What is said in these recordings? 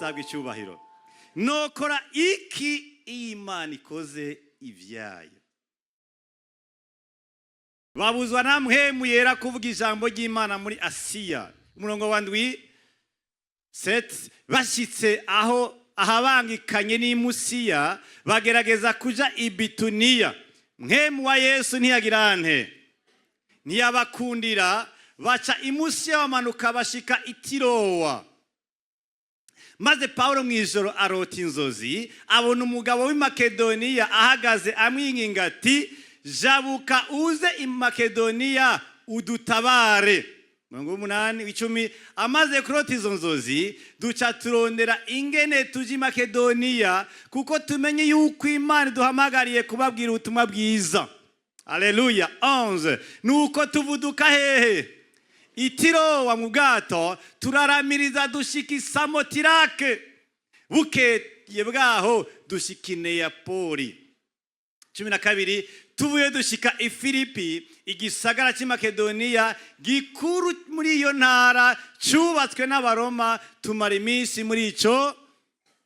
Yesu ahabwe icyubahiro. Nokora iki Imana ikoze ivyayo? Babuzwa na mpwemu yera kuvuga ijambo ry'Imana muri Asiya. Umurongo wa ndwi 7 bashitse aho ahabangikanye n'imusiya bagerageza kuja i Bituniya. Mpwemu wa Yesu ntiyagirante, ntiyabakundira, baca imusiya bamanuka bashika i Tirowa. Maze Paulo mwijoro arota inzozi, abona umugabo w'i Makedoniya ahagaze amwinginga ati, jabuka uze i Makedoniya udutabare. 8:10 amaze kurota izo nzozi, duca turondera ingene tuji i Makedoniya, kuko tumenye yuko Imana duhamagariye kubabwira ubutumwa bwiza. Haleluya. 11 nuko tuvuduka hehe? I Tirowa mu bwato, turaramiriza dushika i Samotirake. Bukeye bwaho dushika i Neyapoli. 12 tuvuye dushika i Filipi, igisagara cy'i Makedoniya gikuru muri iyo ntara, cyubatswe n'Abaroma. Tumara iminsi muri ico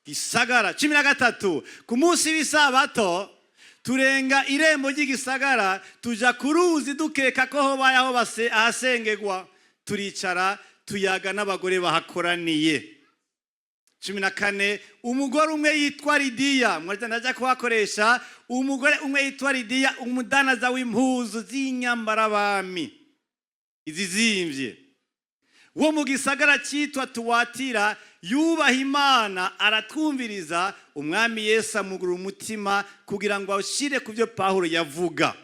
gisagara. 13 ku munsi w'isabato turenga irembo ry'igisagara, tuja ku ruzi dukeka ko hobaye aho ahasengegwa. Turicara tuyaga n'abagore bahakoraniye. 14 umugore umwe yitwa Lidiya, mwari ndaja kuhakoresha, umugore umwe yitwa Lidiya, umudanaza w'impuzu z'inyambara bami izizimvye, wo mu gisagara cyitwa Tuwatira, yubaha Imana, aratwumviriza. Umwami Yesu amugura umutima kugira ngo awushire ku byo Paulo yavuga.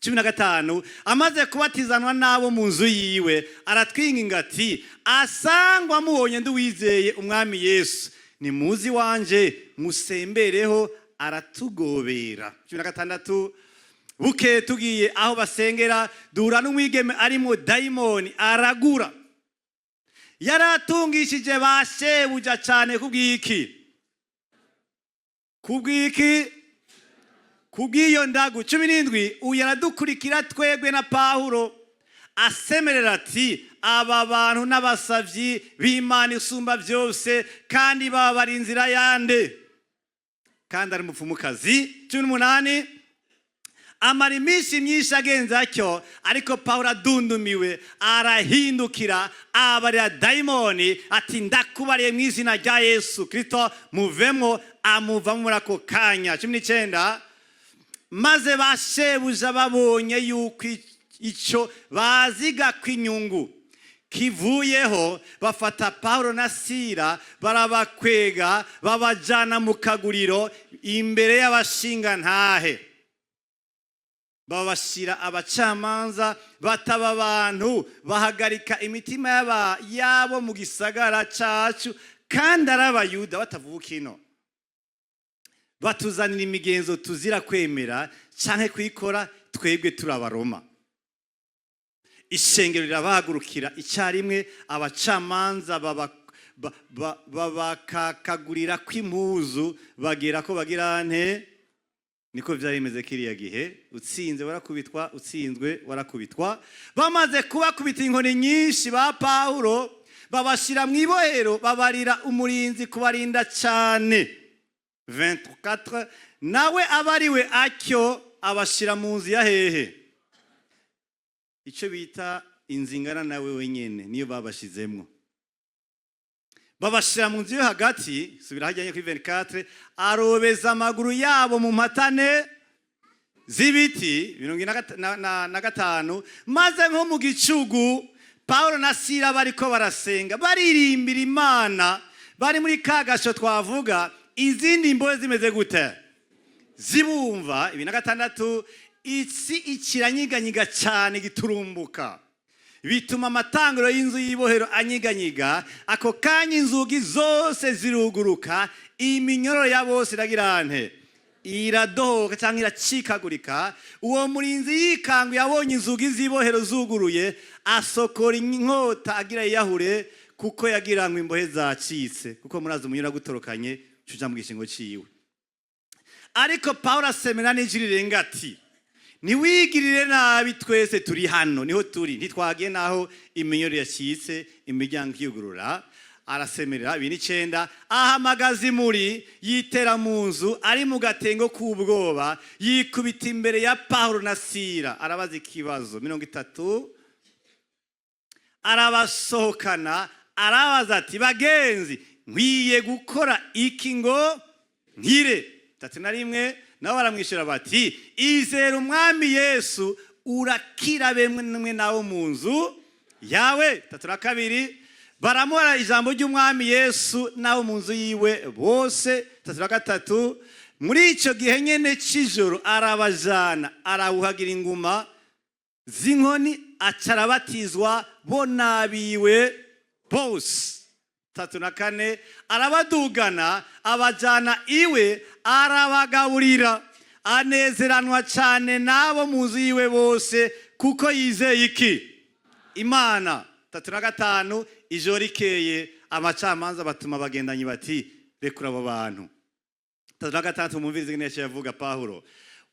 15 amaze kubatizanwa nabo mu nzu yiwe, aratwinginga ati, asangwa mubonye nduwizeye umwami Yesu, ni muzi wanje musembereho. Aratugobera. 16 buke tugiye aho basengera, duhura n'umwigeme arimo dayimoni, aragura. Yaratungishije bashebuja cyane kubwiki kubw'iyo ndagu. 17 uyu aradukurikira twebwe na Paulo, asemerera ati, aba bantu n'abasavyi b'Imana isumba byose, kandi baba bari inzira yande, kandi ari mupfumukazi. 18 amara iminsi myinshi agenza atyo, ariko Paulo adundumiwe arahindukira abarira dayimoni ati, ndakubariye mu izina rya Yesu Kristo muvemo. Amuvamo muri ako kanya. 19 maze bashebuja babonye yuko icyo baziga kw'inyungu kivuyeho, bafata Paulo na Sila barabakwega, babajana mu kaguriro imbere y'abashinga ntahe, babashira abacamanza. Bataba abantu, bahagarika imitima yabo mu gisagara cacu, kandi ari Abayuda batavuka ino. Batuzanira imigenzo tuzira kwemera canke kwikora, twebwe turi Abaroma. Ishengero rirabahagurukira icyarimwe, abacamanza babakakagurira kw'impuzu, bagera ko bagira nte. Niko byari bimeze kiriya gihe, utsinze warakubitwa, utsinzwe warakubitwa. Bamaze kubakubita inkoni nyinshi ba Paulo, babashira mu ibohero, babarira umurinzi kubarinda cyane. 24 nawe abariwe atyo, abashira mu nzu ya hehe, icyo bita inzingana nawe wenyene niyo babashizemwo. Babashira mu nzu yo hagati. Subira hajyanye kuri 24 arobeza amaguru yabo mu mpatane z'ibiti. 25 maze nko mu gicugu, Paulo na Sila bariko barasenga, baririmbira Imana, bari muri kagasho twavuga. Izindi mbohe zimeze gute? Zibumva. 26 isi ikiranyiganyiga cyane giturumbuka, bituma amatanguro y'inzu y'ibohero anyiganyiga. Ako kanya inzugi zose ziruguruka, iminyororo ya bose iragirante, iradohoka cyangwa iracikagurika. Uwo murinzi yikangu yabonye inzugi z'ibohero zuguruye, asokora inkota agira yahure, kuko yagira ngo imbohe zacitse, kuko murazi umunyura gutorokanye cuja mu gishingo ciwe. Ariko Paulo asemera n'ijwi rirenga ati, ntiwigirire nabi, twese turi hano, niho turi, ntitwagiye naho iminyororo yacitse, imiryango yugurura. arasemerera 29 ahamagaza imuri yitera mu nzu ari mu gatengo k'ubwoba yikubita imbere ya Paulo na Sila arabaza ikibazo 30 arabasohokana arabaza ati bagenzi nkwiye gukora iki ngo nkire 31 nabo baramwishura bati izera umwami Yesu urakira bemwe nawo mu nzu yawe. 32 baramura ijambo ry'umwami Yesu nawo mu nzu yiwe bose. 33 muri ico gihe nyene cijoro arabajana arawuhagira inguma z'inkoni acarabatizwa bo nabiwe bose. 34 arabadugana abajana iwe arabagaburira anezeranwa cyane nabo mu nzu yiwe bose kuko yizeye iki Imana. 35 ijoro rikeye abacamanza batuma bagendanyi bati rekura abo bantu. 36 mumvirize neza yavuga Paulo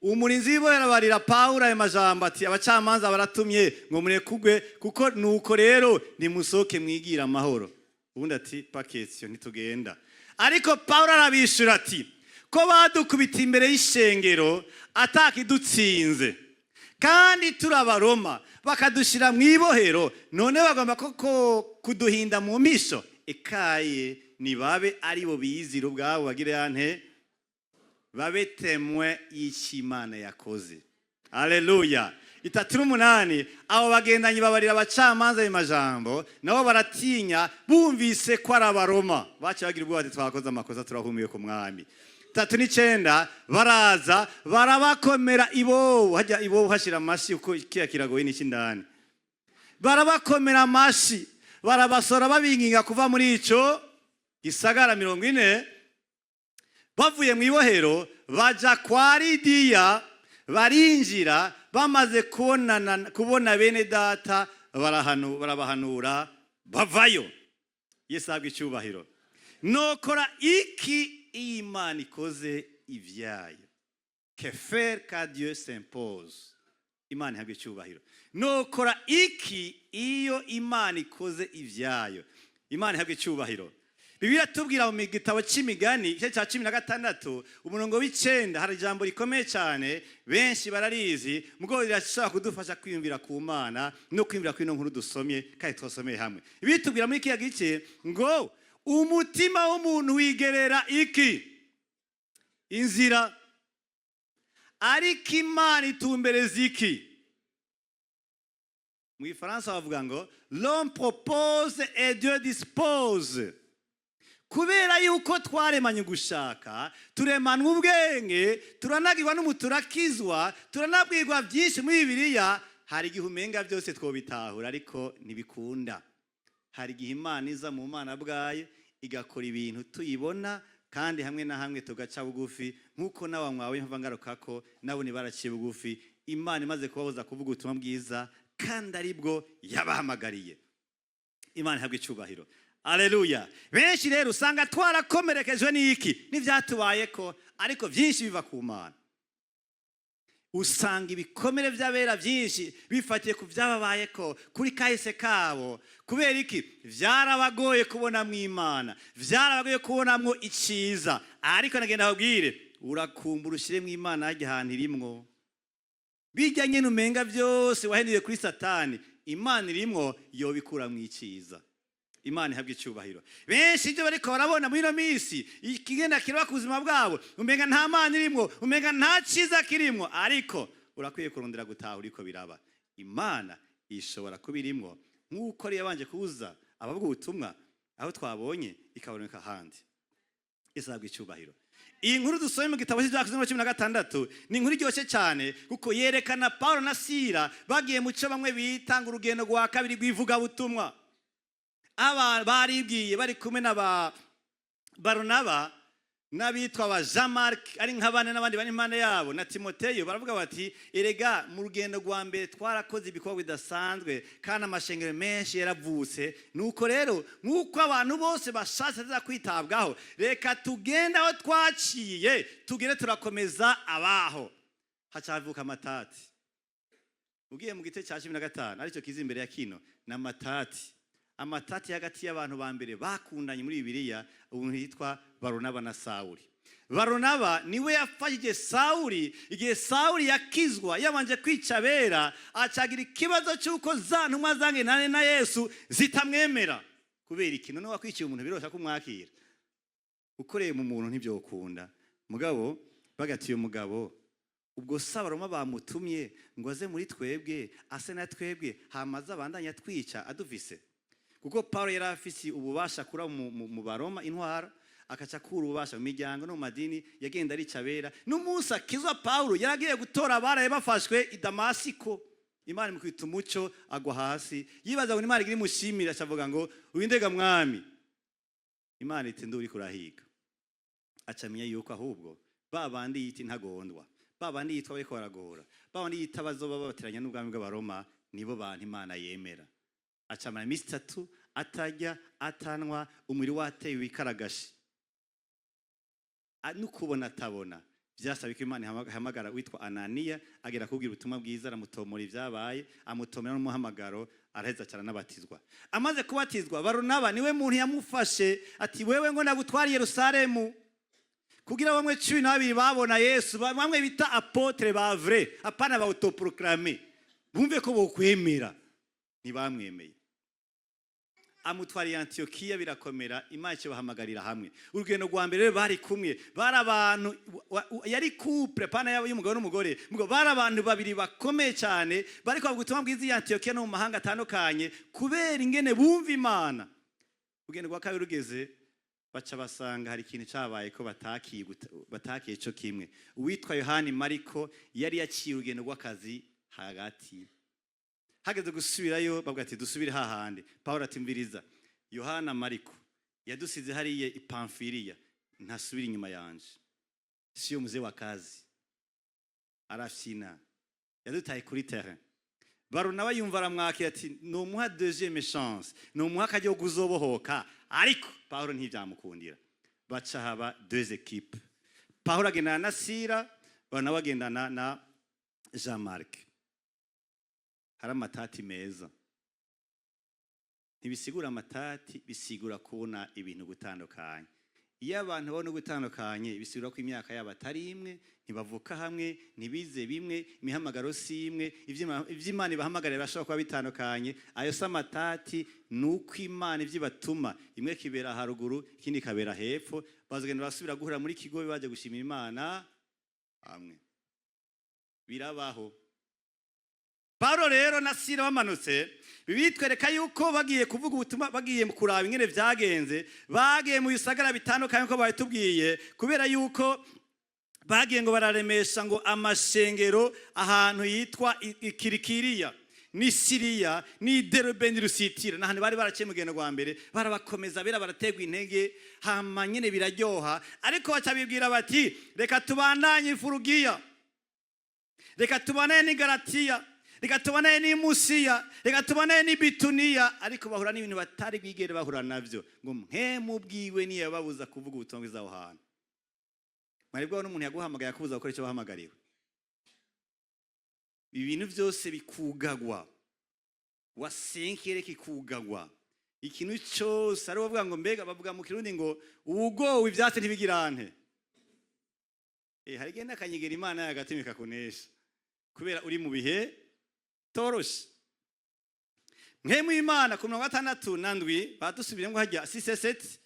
umurinzi w'ibohero barira Paulo ayo majambo ati abacamanza baratumye ngo murekugwe kuko nuko rero nimusoke mwigira amahoro. Ubundi ati paketio ntitugenda. Ariko Paulo arabishura ati ko badukubita imbere y'ishengero atakidutsinze kandi turabaroma bakadushira mu ibohero none bagomba koko kuduhinda mu misho ekaye nibabe ari bo bizira ubwabo bagire yante babe temwe y'Imana yakoze. Haleluya. 38 abo bagendanyi babarira abacamanza y'amajambo nabo baratinya bumvise ko arabaroma baca bagira ubwo bati twakoze amakosa turahumiye ku mwami. 39 baraza barabakomera ibo hajya ibo hashira amashi uko kiya kiragoye n'ikindani barabakomera amashi barabasora babinginga kuva muri ico gisagara 40 bavuye mu ibohero baja kwa Lidiya barinjira bamaze kubona bene data barabahanura bavayo. Yesu abwe icyubahiro. Nokora iki Imana ikoze ivyayo que faire que Dieu s'impose. Imana habwe icyubahiro. Nokora iki iyo Imana ikoze ivyayo. Imana habwe icyubahiro. Bibiliya tubwira mu gitabo cy'imigani cya 16 umurongo w'9 hari ijambo rikomeye cyane benshi bararizi mugo rirashaka kudufasha kwiyumvira ku Mana no kwiyumvira kwino nkuru dusomye kandi twasomeye hamwe. Ibi tubwira muri kiya gice ngo umutima w'umuntu wigerera iki inzira ariko Imana itumbereza iki. Mu Faransa bavuga ngo l'homme propose et Dieu dispose. Kubera yuko twaremanye gushaka turemanwa ubwenge turanagirwa n'umuturakizwa turanabwirwa byinshi muri Bibiliya hari igihe umenga byose twobitahura ariko ntibikunda. Hari igihe Imana iza mu Mana bwayo igakora ibintu tuyibona kandi hamwe na hamwe tugaca bugufi nkuko n'abamwawe mva ngarukako nabo ni baraciye bugufi Imana imaze kubabuza kuvuga ubutumwa bwiza kandi aribwo yabahamagariye. Imana ihabwe icyubahiro. Haleluya. Benshi rero usanga twarakomerekejwe n'iki n'ivyatubayeko ariko byinshi biva ku Mana. Usanga ibikomere by'abera byinshi bifatiye ku byababayeko kuri kahise kabo kubera iki vyarabagoye kubona mu Imana vyarabagoye kubonamwo iciza ariko nagenda babwire urakumbura ushire mu Imana hajya ahantu irimwo bijya nyene umenga byose wahendiye kuri Satani Imana irimwo yobikura mu iciza. Imana ihabwe icyubahiro. Benshi ibyo bariko barabona muri no misi ikigenda kiraba ku buzima bwabo umenga nta Mana irimwo umenga nta ciza kirimwo ariko urakwiye kurondera gutaha uriko biraba. Imana ishobora kubirimwo nkuko ari yabanje kuza abavuga ubutumwa aho twabonye ikaboneka handi. Isabwe icyubahiro. Iyi nkuru dusomye mu gitabo cy'Ibyakozwe 16 ni inkuru iryoshye cyane kuko yerekana Paulo na Sila bagiye mu cyo bamwe bitanga urugendo rwa kabiri rw'ivuga butumwa. Aba baribwiye bari kumwe na Barnaba n'abitwa ba Jean-Marc ari nk'abane n'abandi bari impande yabo na Timoteyo baravuga bati erega mu rugendo rwa mbere twarakoze ibikorwa bidasanzwe kandi amashengero menshi yaravutse nuko rero nkuko abantu bose bashatse za kwitabwaho reka tugenda aho twaciye tugire turakomeza abaho. Hacavuka amatati ugiye mu gite cya 15 aricyo kizi imbere ya kino na matati amatati hagati y'abantu ba mbere bakundanye muri Bibiliya umuntu yitwa Baronaba na Sawuli. Baronaba niwe yafashije Sawuli igihe Sawuli yakizwa yabanje kwica abera, acagira ikibazo cy'uko za ntumwa zangenane na Yesu zitamwemera. Kubera ikintu no wakwiciye umuntu birosha kumwakira. Ukoreye mu muntu ntibyokunda. Mugabo bagatiye umugabo ubwo Sabaroma bamutumye ngo aze muri twebwe ase na twebwe hamaze abandanya twica aduvise. Kuko Paulo yari afise ububasha kura mu Baroma intwara, akaca kura ububasha mu miryango no mu madini, yagenda ari cabera. N'umunsi akizwa Paulo yaragiye gutora abaraye bafashwe i Damasiko. Imana imukwita umuco agwa hasi, yibaza ngo Imana igiri mushimira, acavuga ngo uwindega mwami. Imana iti nduri kurahiga. Acamenya yuko ahubwo babandi yiti ntagondwa, babandi yitwa bariko baragora, babandi yita bazoba babateranya n'ubwami bw'Abaroma, nibo bantu Imana yemera. Acamana iminsi 3 atarya atanwa, umuri wateye wikaragashi. Nukubona atabona byasaba ko Imana ihamagara witwa Ananiya agera kubwira ubutumwa bwiza, aramutomora ibyabaye, amutomera n'umuhamagaro, araheza cyane nabatizwa. Amaze kubatizwa Baronaba niwe muntu yamufashe ati wewe ngo nagutwari Yerusalemu kugira bamwe 12 babona Yesu, bamwe bita apotre ba vrai, apana ba autoproclamé, bumve ko bokwemera. Ntibamwemeye. Amutwariye Antiokia birakomera, Imana cyo bahamagarira hamwe. Urugendo rwa mbere bari kumwe, bari abantu yari couple pana y'umugabo n'umugore, mugo bari abantu babiri bakomeye cyane, bari kwa gutumwa bwiza ya Antiokia no mu mahanga atandukanye kubera ingene bumva Imana. Urugendo rwa kabiri rugeze, baca basanga hari ikintu cyabaye ko batakiye cyo kimwe. Uwitwa Yohani Mariko yari yaciye urugendo rw'akazi hagati. Hageze gusubirayo bavuga ati dusubire hahandi. Paulo atimviriza, Yohana Mariko yadusize hariye i Pamfiliya, ntasubira inyuma yanje, siyo muze wa kazi, arafina yadutaye kuri terrain. Baronaba yumva aramwakira ati no muha deuxième chance, no muha kajyo guzobohoka, ariko Paulo ntibyamukundira. Baca haba deux équipes, Paulo agendana na Sila, Baronaba agendana na Jean-Marc. Hari amatati meza. Ntibisigura amatati, bisigura kubona ibintu gutandukanye. Iyo abantu babona gutandukanye bisigura ko imyaka yabo atari imwe, ntibavuka hamwe, ntibize bimwe, imihamagaro si imwe, ivy'Imana ibahamagarira bashobora kuba bitandukanye. Ayo si amatati, nuko Imana ivyibatuma, imwe kibera haruguru ikindi kabera hepfo, bazogenda basubira guhura muri kigo baje gushimira Imana hamwe. Birabaho. Paulo rero na Sila bamanutse, bibitwereka yuko bagiye kuvuga ubutumwa, bagiye kuraba ingene vyagenze, bagiye mu bisagara bitandukanye ko bayitubwiye, kubera yuko bagiye ngo bararemesha ngo amashengero ahantu yitwa Kirikiriya ni Siriya ni Derbe ni Lusitira, n'ahantu bari baraciye mu gendo rwa mbere, barabakomeza bera barategwa intege, hama nyene biraryoha. Ariko bacabibwira bati reka tubandanye Furugiya, reka tubandanye ni Galatiya, reka tubandanye ni Musiya, reka tubandanye ni Bituniya. Ariko bahura n'ibintu batari bigere bahura navyo, ngo mubwiwe niyo babuza kuvuga ubutumwa bw'aho hantu. Maribwo n'umuntu yaguhamagaye akubuza gukora icyo bahamagariwe. Ibintu byose bikugagwa, wasenkere kikugagwa. Ikintu cyose ari bavuga ngo mbega, bavuga mu Kirundi ngo ugowe ivyatsi ntibigirante. Hari genda akanyigera Imana yagatimika kunesha, kubera uri mu bihe toroshe. Mwemu Imana ku 67 badusubire ngo hajya 67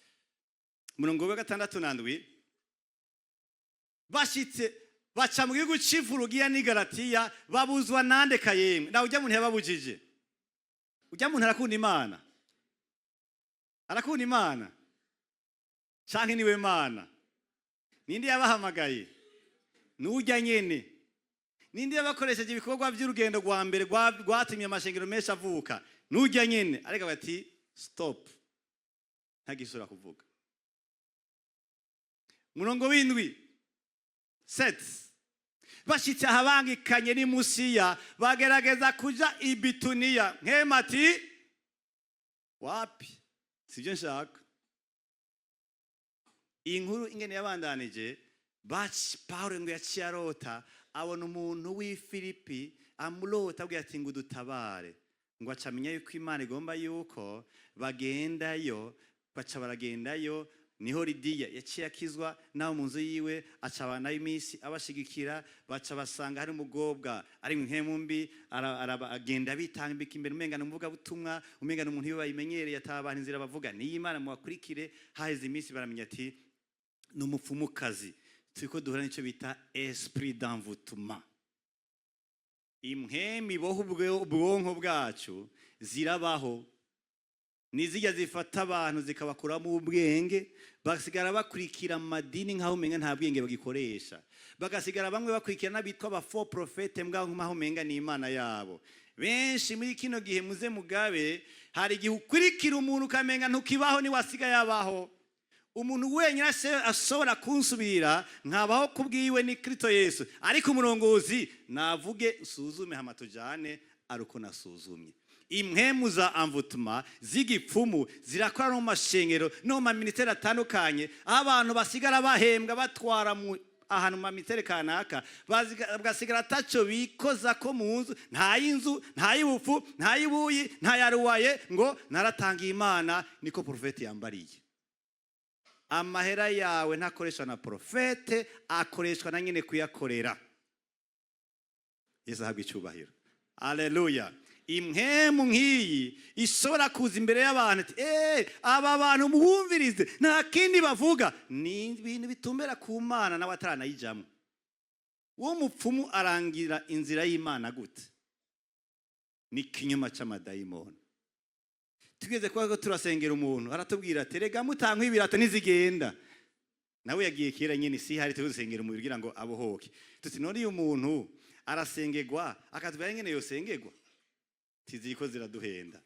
67 bashitse baca mu gihugu cy'Ifurugiya ni Galatiya, babuzwa nande kayemwe. Na ujya muntu yababujije, ujya muntu arakunda Imana, arakunda Imana canke niwe Mana? Ninde yabahamagaye? Nujya nyene. Ninde yabakoresheje ibikorwa by'urugendo rwa mbere rwatumye amashengero menshi avuka? Nujya nyene. Ariko bati stop, ntagisura kuvuga. Murongo w'indwi 7 bashitse ahabangikanye ni Musiya, bagerageza kuja i Bituniya. Nkemati wapi, sivyo nshaka. Inkuru ingene yabandanije, bachi Paulo ngo yaciye arota, abona umuntu w'i Filipi amurota abwira ati ngo dutabare. ngo acamenya yuko Imana igomba yuko bagendayo, baca baragendayo. Niho Lidiya yaciye akizwa, naho mu nzu yiwe acabanayo iminsi abashigikira. Baca basanga hari umugobwa ari impwemu mbi, agenda bitambika imbere umenga n'umuvuga butumwa, umenga n'umuntu iyo bayimenyereye atabantu inzira bavuga ni Imana mubakurikire. Haheze iminsi baramenya ati n'umupfumukazi. Turiko duhura n'icyo bita esprit d'envoûtement. Impwemu iboha ubwonko bwacu zirabaho, nizijya zifata abantu zikabakuramo ubwenge, bagasigara bakurikira amadini nk'aho umenga nta bwenge bagikoresha, bagasigara bamwe bakurikira n'abitwa aba faux prophète nk'aho umenga ni Imana yabo. Benshi muri kino gihe muze mugabe, hari igihe ukurikira umuntu ukamenga ntukibaho, ni wasigaye abaho. Umuntu wenyine ashobora kunsubira nkabaho kubwiwe ni Kristo Yesu, ariko umurongozi navuge usuzume hama tujane aruko nasuzumye. Impwemu za envoûtement z'igipfumu zirakora no mashengero no mu ministeri atandukanye, abantu basigara bahembwa batwara ahantu mu ministeri kanaka, bagasigara ataco bikoza ko mu nzu, nta y'inzu, nta y'ubufu, nta y'ubuyi, nta yaruwaye, ngo naratangiye Imana niko profete yambariye. Amahera yawe ntakoreshwa na profete, akoreshwa na nyine kuyakorera. Yesu ahabwe icyubahiro. Haleluya. Impwemu nk'iyi ishobora kuza imbere y'abantu ati aba bantu mubumvirize, nta kindi bavuga, ni ibintu bitumbera ku Mana nawe ataranayijamo. Uwo mupfumu arangira inzira y'Imana gute? Ni kinyuma c'amadayimoni. Tugeze kwa turasengera umuntu aratubwira ati rega mutankwa ibirato nizigenda, nawe yagiye kera nyine si hari tuzengera umubiri kugira ngo abohoke. Tuti none uyu muntu arasengerwa akazibara nyene yosengerwa, tiziko ziraduhenda.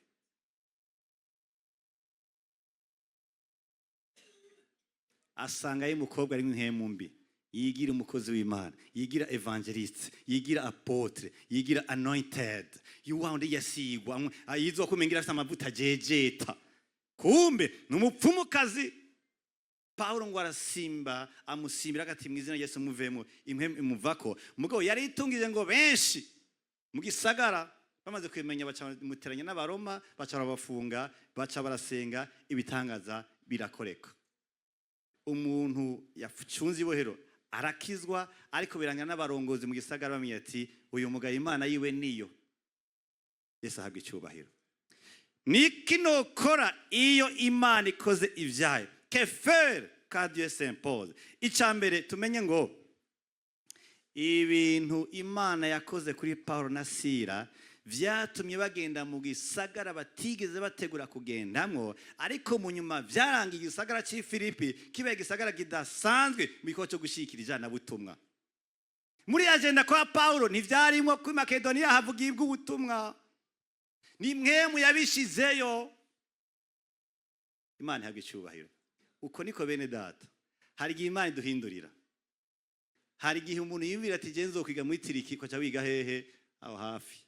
Asanga y'umukobwa ari impwemu mbi, yigira umukozi w'Imana, yigira evangeliste, yigira apotre, yigira anointed, yuwandi yasigwa, ayizwa kumengira afite amavuta jejeta. Kumbe n'umupfumukazi. Paulo ngo arasimba, amusimbira agati mu izina Yesu muvemo, impwemu imuvako. Umugabo yari itungije ngo benshi mu gisagara bamaze kwimenya, baca muteranya n'abaroma, baca bafunga, baca barasenga, ibitangaza birakoreka. Umuntu yacunze ibohero arakizwa, ariko biranga n'abarongozi mu gisagara bamenye ati uyu mugabo Imana yiwe niyo. Yesu ahabwe icyubahiro. Niki nokora iyo Imana ikoze ivyayo? Que faire quand Dieu s'impose? Icambere tumenye ngo ibintu Imana yakoze kuri Paulo na Sila vyatumye bagenda mu gisagara batigeze bategura kugendamwo, ariko mu nyuma vyarangiye igisagara cy'i Filipi kibaye igisagara kidasanzwe mu gikorwa cyo gushikira ijana butumwa. Muri agenda kwa Paulo ntivyarimwo kuri Makedoniya havugibwa ubutumwa, ni mwemu yabishizeyo. Imana ihabwe icyubahiro. Uko niko bene data, hari igihe Imana iduhindurira. Hari igihe umuntu yumvira ati genzo kwiga muri Tiriki ko wiga hehe aho hafi.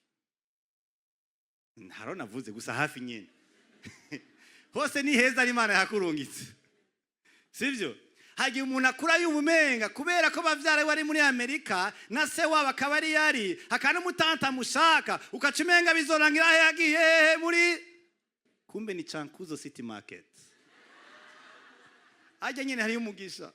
Ntaro navuze gusa hafi nyene. Hose ni heza Imana yakurungitse. Sivyo? Hagiye umuntu akura y'umumenga kubera ko bavyara wari muri Amerika na se waba akabari yari hakana umutanta mushaka ukacumenga bizorangira yagiye muri, kumbe ni Chankuzo City Market. Ajya nyene hari umugisha.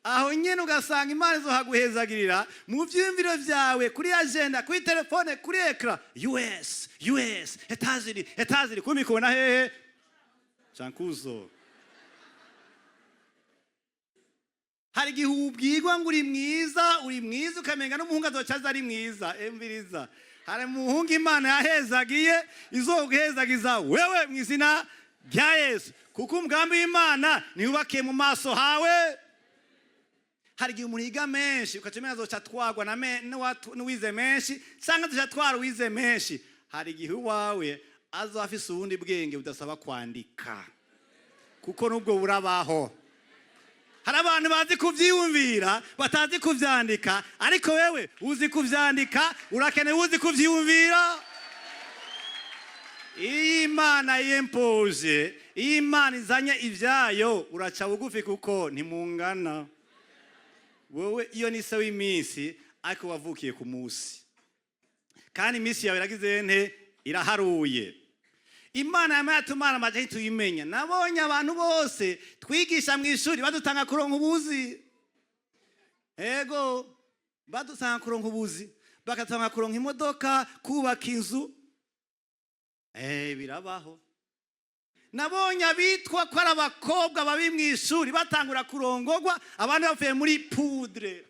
Aho nyene ugasanga Imana izohaguhezagirira mu vyimviro vyawe, kuri agenda, kuri telefone, kuri ekra. US etaziri kumbi kubona hehe Chankuzo. Hari igihe ubwirwa ngo uri mwiza ukamenga n'umuhungu azocaza ari mwiza. Emviriza, hari umuhungu Imana yahezagiye izoguhezagiza wewe mu izina rya Yesu, kuko umugambi w'Imana niwubakiye mu maso hawe. Hari igihe umuntu yiga menshi ukacemera azoca twagwa n'uwize menshi cyangwa azoca twara uwize menshi. Hari igihe uwawe azafise ubundi bwenge budasaba kwandika, kuko nubwo burabaho. Hari abantu bazi kuvyiyumvira batazi kuvyandika, ariko wewe uzi kuvyandika, urakeneye uzi kuvyiyumvira. Imana yempoje, Imana izanye ivyayo, uraca bugufi kuko ntimungana. Wowe iyo ni se w'iminsi, ariko wavukiye ku munsi, kandi iminsi yawe iragize nte iraharuye. Imana yamatumana amaje tuyimenya. Nabonye abantu bose twigisha mu ishuri badutanga kuronka ubuzi. Ego badutanga kuronka ubuzi, bakatanga kuronka imodoka, kubaka inzu. Birabaho. Nabonye abitwa ko ari abakobwa babi mu ishuri batangura kurongogwa, abandi bavuye muri poudre.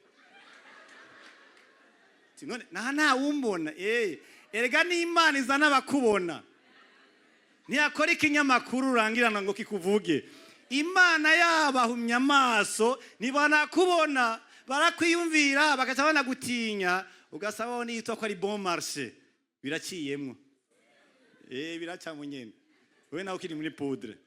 None nta wumbona. Erega ni Imana izana bakubona. Ntiyakora ikinyamakuru urangirana ngo kikuvuge. Imana yabahumya amaso ntibanakubona, barakwiyumvira bagaca banagutinya, ugasaba niyitwa ko ari bon marché. Biraciyemwo. Biraca mu nyene. Wewe nawe ukiri muri poudre.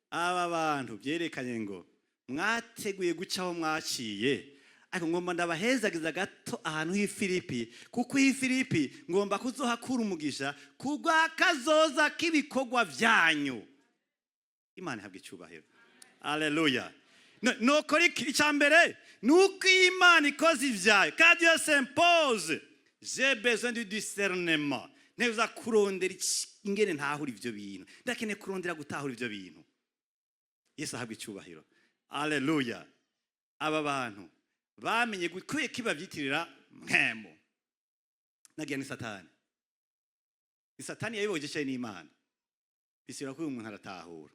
Aba bantu byerekanye ngo mwateguye gucaho mwaciye. Ariko ngomba ndabahezagiza gato ahantu h'Ifilipi, kuko h'Ifilipi ngomba kuzohakura umugisha kugwa kazoza k'ibikorwa vyanyu. Imana ihabwe icyubahiro. Haleluya. Nokora icyambere nuko Imana ikoze ivyayo. Quand Dieu s'impose, j'ai besoin du discernement. Neza kurondera ingene ntahura ivyo bintu. Ndakene kurondera gutahura ivyo bintu. Yesu ahabwe icyubahiro. Haleluya. Aba bantu bamenye gukwiye kibavyitirira mpemo. Nagiye ni Satani. Ni Satani yabibogeshe n'Imana. Bisira ko uyu muntu aratahura.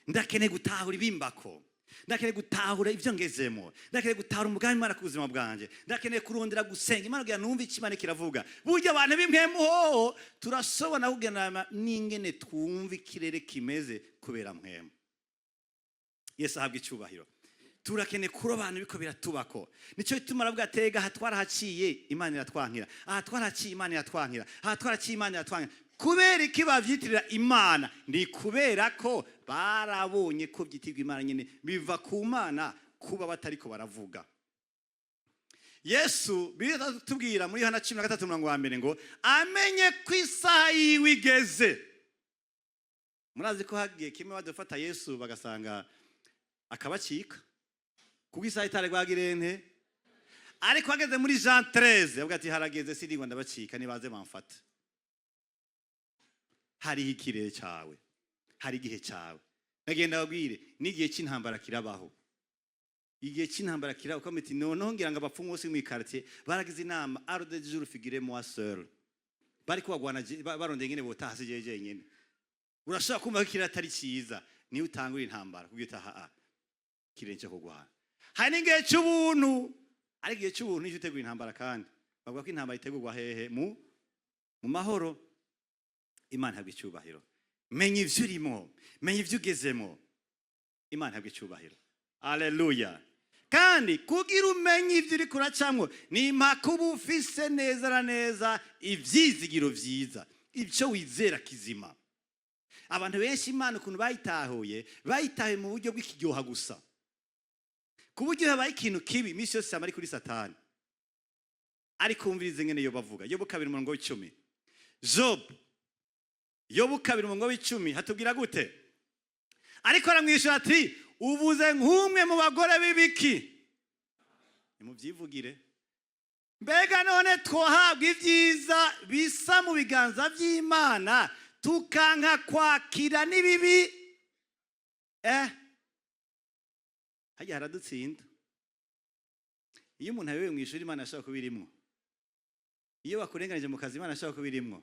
Ndakene gutahura ibimbako. Ndakene gutahura ivyo ngezemo. Ndakene gutahura umugambi Imana ku buzima bwanje. Ndakene kurondera gusenga Imana kugira numva ikimana kiravuga. Burya abantu b'impemu ho turashobora kugena n'ingene twumva ikirere kimeze kubera mpemu. Yesu ahabwe icyubahiro. Turakene kurobana biko biratubako. Nico bituma aravuga atega hatwara haciye Imana iratwankira. Ahatwara haciye Imana iratwankira. Ahatwara haciye Imana iratwankira. Kubera iki bavyitirira Imana? Ni kubera ko barabonye ko byitirwa Imana nyene biva ku Mana kuba batariko baravuga. Yesu biratubwira muri Yohana 13:1 ngo amenye ko isaha yiwe igeze. Murazi ko hagiye kimwe badufata Yesu bagasanga akabacika. Kuko isaha itare gwagirente. Ariko ageze muri Jean 13 avuga ati harageze siringwa ndabacika nibaze bamfata. Hari ikirere cyawe, hari igihe cyawe. Nagenda babwire n'igihe cy'intambara kirabaho. Igihe cy'intambara kirabaho komiti nonongira ngo abapfumu bose mu quartier baragize inama arde du jour figure moi seul. Bari kubagwana barondeye ngene botahase jeje nyene. Urashaka kumva ko kiratari cyiza ni utangura intambara kugita kirenje kugwana. Hari n'igihe cy'ubuntu, ari igihe cy'ubuntu nicyo utegura intambara kandi bavuga ko intambara itegurwa hehe mu mahoro. Imana ihabwe icyubahiro. Menya ivyo urimo, menya ivyo ugezemo. Imana ihabwe icyubahiro. Haleluya. Kandi kugira umenye ivyo uri kuracamwo ni impaka uba ufise neza na neza ivyizigiro vyiza, ivyo wizera kizima. Abantu benshi Imana ukuntu bayitahuye mu buryo bw'ikiryoha gusa. Ku buryo habaye ikintu kibi imisi yose amari kuri Satani. Ariko umvirize ngene yo bavuga. Yobu 2:10. Job Yobu 2:10 hatubwira gute? Ariko aramwishyura ati ubuze nk'umwe mu bagore b'ibiki. Nimuvyivugire. Mbega none twohabwa ibyiza bisa mu biganza by'Imana tukanka kwakira n'ibibi. Hajya haradutsinda. Iyo umuntu ayobewe mu ishuri Imana ashaka kubirimwo. Iyo bakurenganije mu kazi Imana ashaka kubirimwo.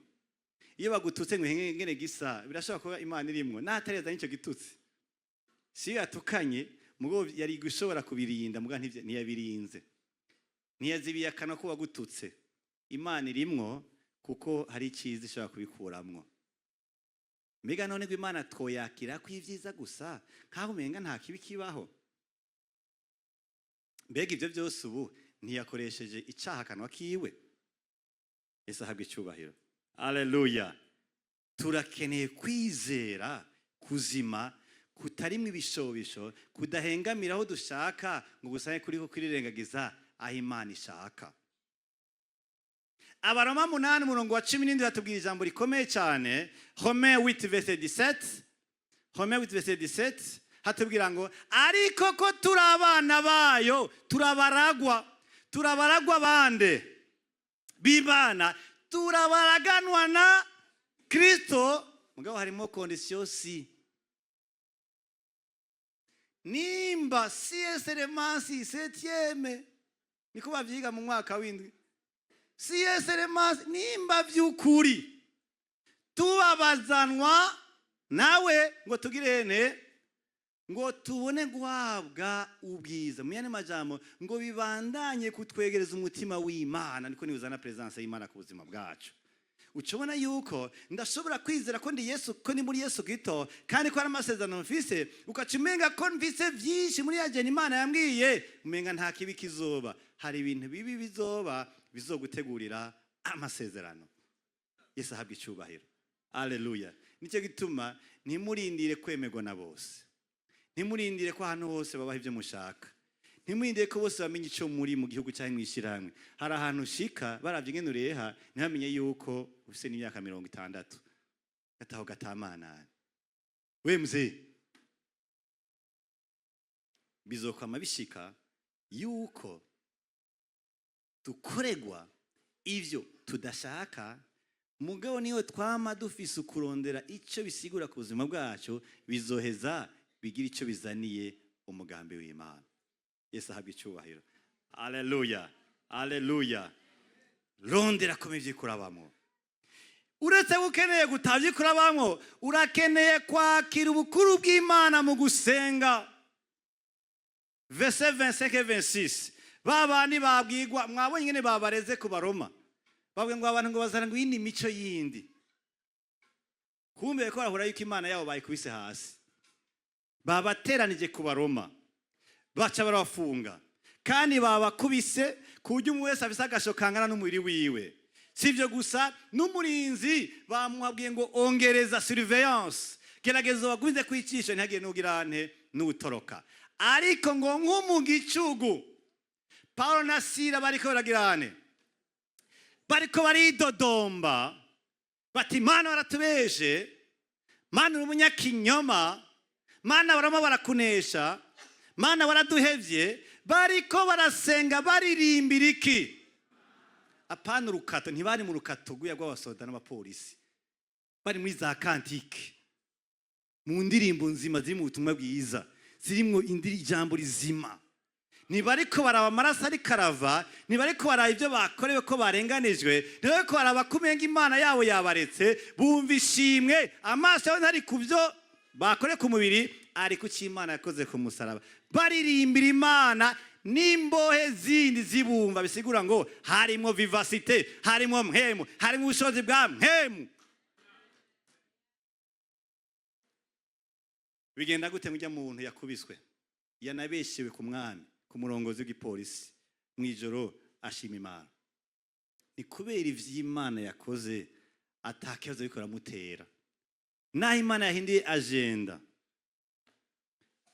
Iyo bagututse ngo ngene gisa birashobora kuba Imana irimwo natareza n'icyo gitutse. Si yatukanye mugo yari gushobora kubirinda muga ntiyabirinze. Ntiyazibiye akana ko wagututse. Imana irimwo kuko hari icyiza ishobora kubikuramwo. Mbega none ngo Imana twoyakira ko ivyiza gusa nkaho umenga nta kibi kibaho. Mbega ivyo byose ubu ntiyakoresheje icaha kanwa kiwe. Yesu ahabwe icyubahiro. Haleluya. Turakeneye kwizera kuzima kutarimwe ibishobisho kudahengamira aho dushaka ngo gusange kuri ko kwirirengagiza aho Imana ishaka. Abaroma 8:17 hatubwira ijambo rikomeye cyane. Romains 8:17. Romains 8:17 hatubwira ngo ariko ko turabana bayo turabaragwa bande. b'Imana turabaraganwa na Kristo. Mugabo harimo kondisiyo si nimba C.S. Lemansi 7e niko bavyiga mu mwaka w'indwi. C.S. Lemansi nimba vy'ukuri tubabazanwa nawe ngo tugirene ngo tubone guhabwa ubwiza, mu yandi majambo ngo bibandanye kutwegereza umutima w'Imana, niko niuzana presence y'Imana ku buzima bwacu. Ucubona yuko ndashobora kwizera ko ndi Yesu, ko ni muri Yesu Kristo, kandi ko ari amasezerano mfise, ukacumenga ko mfise vyinshi muri yajeni Imana yambwiye, umenga nta kibi kizoba. Hari ibintu bibi bizoba bizogutegurira amasezerano. Yesu ahabwa icubahiro. Haleluya. Nicyo gituma ntimurindire kwemerwa na bose, ntimurindire ko ahantu hose babaha ibyo mushaka, ntimurindire ko bose bamenye icyo muri mu gihugu cyangwa mwishirahamwe. Hari ahantu ushika baravye ingene ureha ntibamenye yuko ufise n'imyaka 60 gataho gatamana. We mzee, bizokwama bishika yuko tukoregwa ivyo tudashaka, mugabo niyo twama dufise ukurondera icyo bisigura ku buzima bwacu, bizoheza bigira icyo bizaniye umugambi w'Imana. Yesu ahabwa icubahiro. Haleluya, haleluya. Rondera ko mivyikurabamo. Uretse gukeneye gutavyikurabamo, urakeneye kwakira ubukuru bw'Imana mu gusenga. Verset 25-26. Babandi babwirwa, mwabonye ingene babareze ku Baroma. Babwe ngo abantu ngo bazana ngo yindi mico yindi. Kumbe ko arahura yuko Imana yabo bayikubise hasi. Babateranije ku Baroma, baca barafunga, kandi babakubise kujya umwe wese afise agasho kangana n'umubiri wiwe. Sivyo gusa, n'umurinzi bamuhabwiye ngo ongereza surveillance, gerageza wagumize kwicisha ntihagire n'ugirante n'utoroka. Ariko ngo nko gicugu Paulo na Sila bariko baragirane, bariko baridodomba bati Mana baratubeshe, Mana umunyakinyoma, Mana barama barakunesha, Mana baraduhevye. Bariko barasenga baririmbira iki? Apana urukato, ntibari mu rukato guya rw'abasoda n'abapolisi, bari muri za kantike, mu ndirimbo nzima ziri mu butumwa bwiza, zirimwo ijambo rizima. Ntibariko baraba amaraso ari karava, ntibariko baraba ibyo bakorewe ko barenganijwe, ntibariko baraba kumenga Imana yabo yabaretse, bumva ishimwe, amaso yabo ntari ku byo bakore ku mubiri, ari ku cy'Imana yakoze ku musaraba. Baririmbira Imana n'imbohe zindi zibumva, bisigura ngo harimo vivacité, harimo mpemu, harimo ubushobozi bwa mpemu. Bigenda gute mujya muntu yakubiswe, yanabeshewe ku mwami, ku murongozi w'igipolisi, mwijoro ashima Imana? Ni kubera ivy'Imana yakoze atakibazo bikora mutera. Naho Imana yahinduye agenda,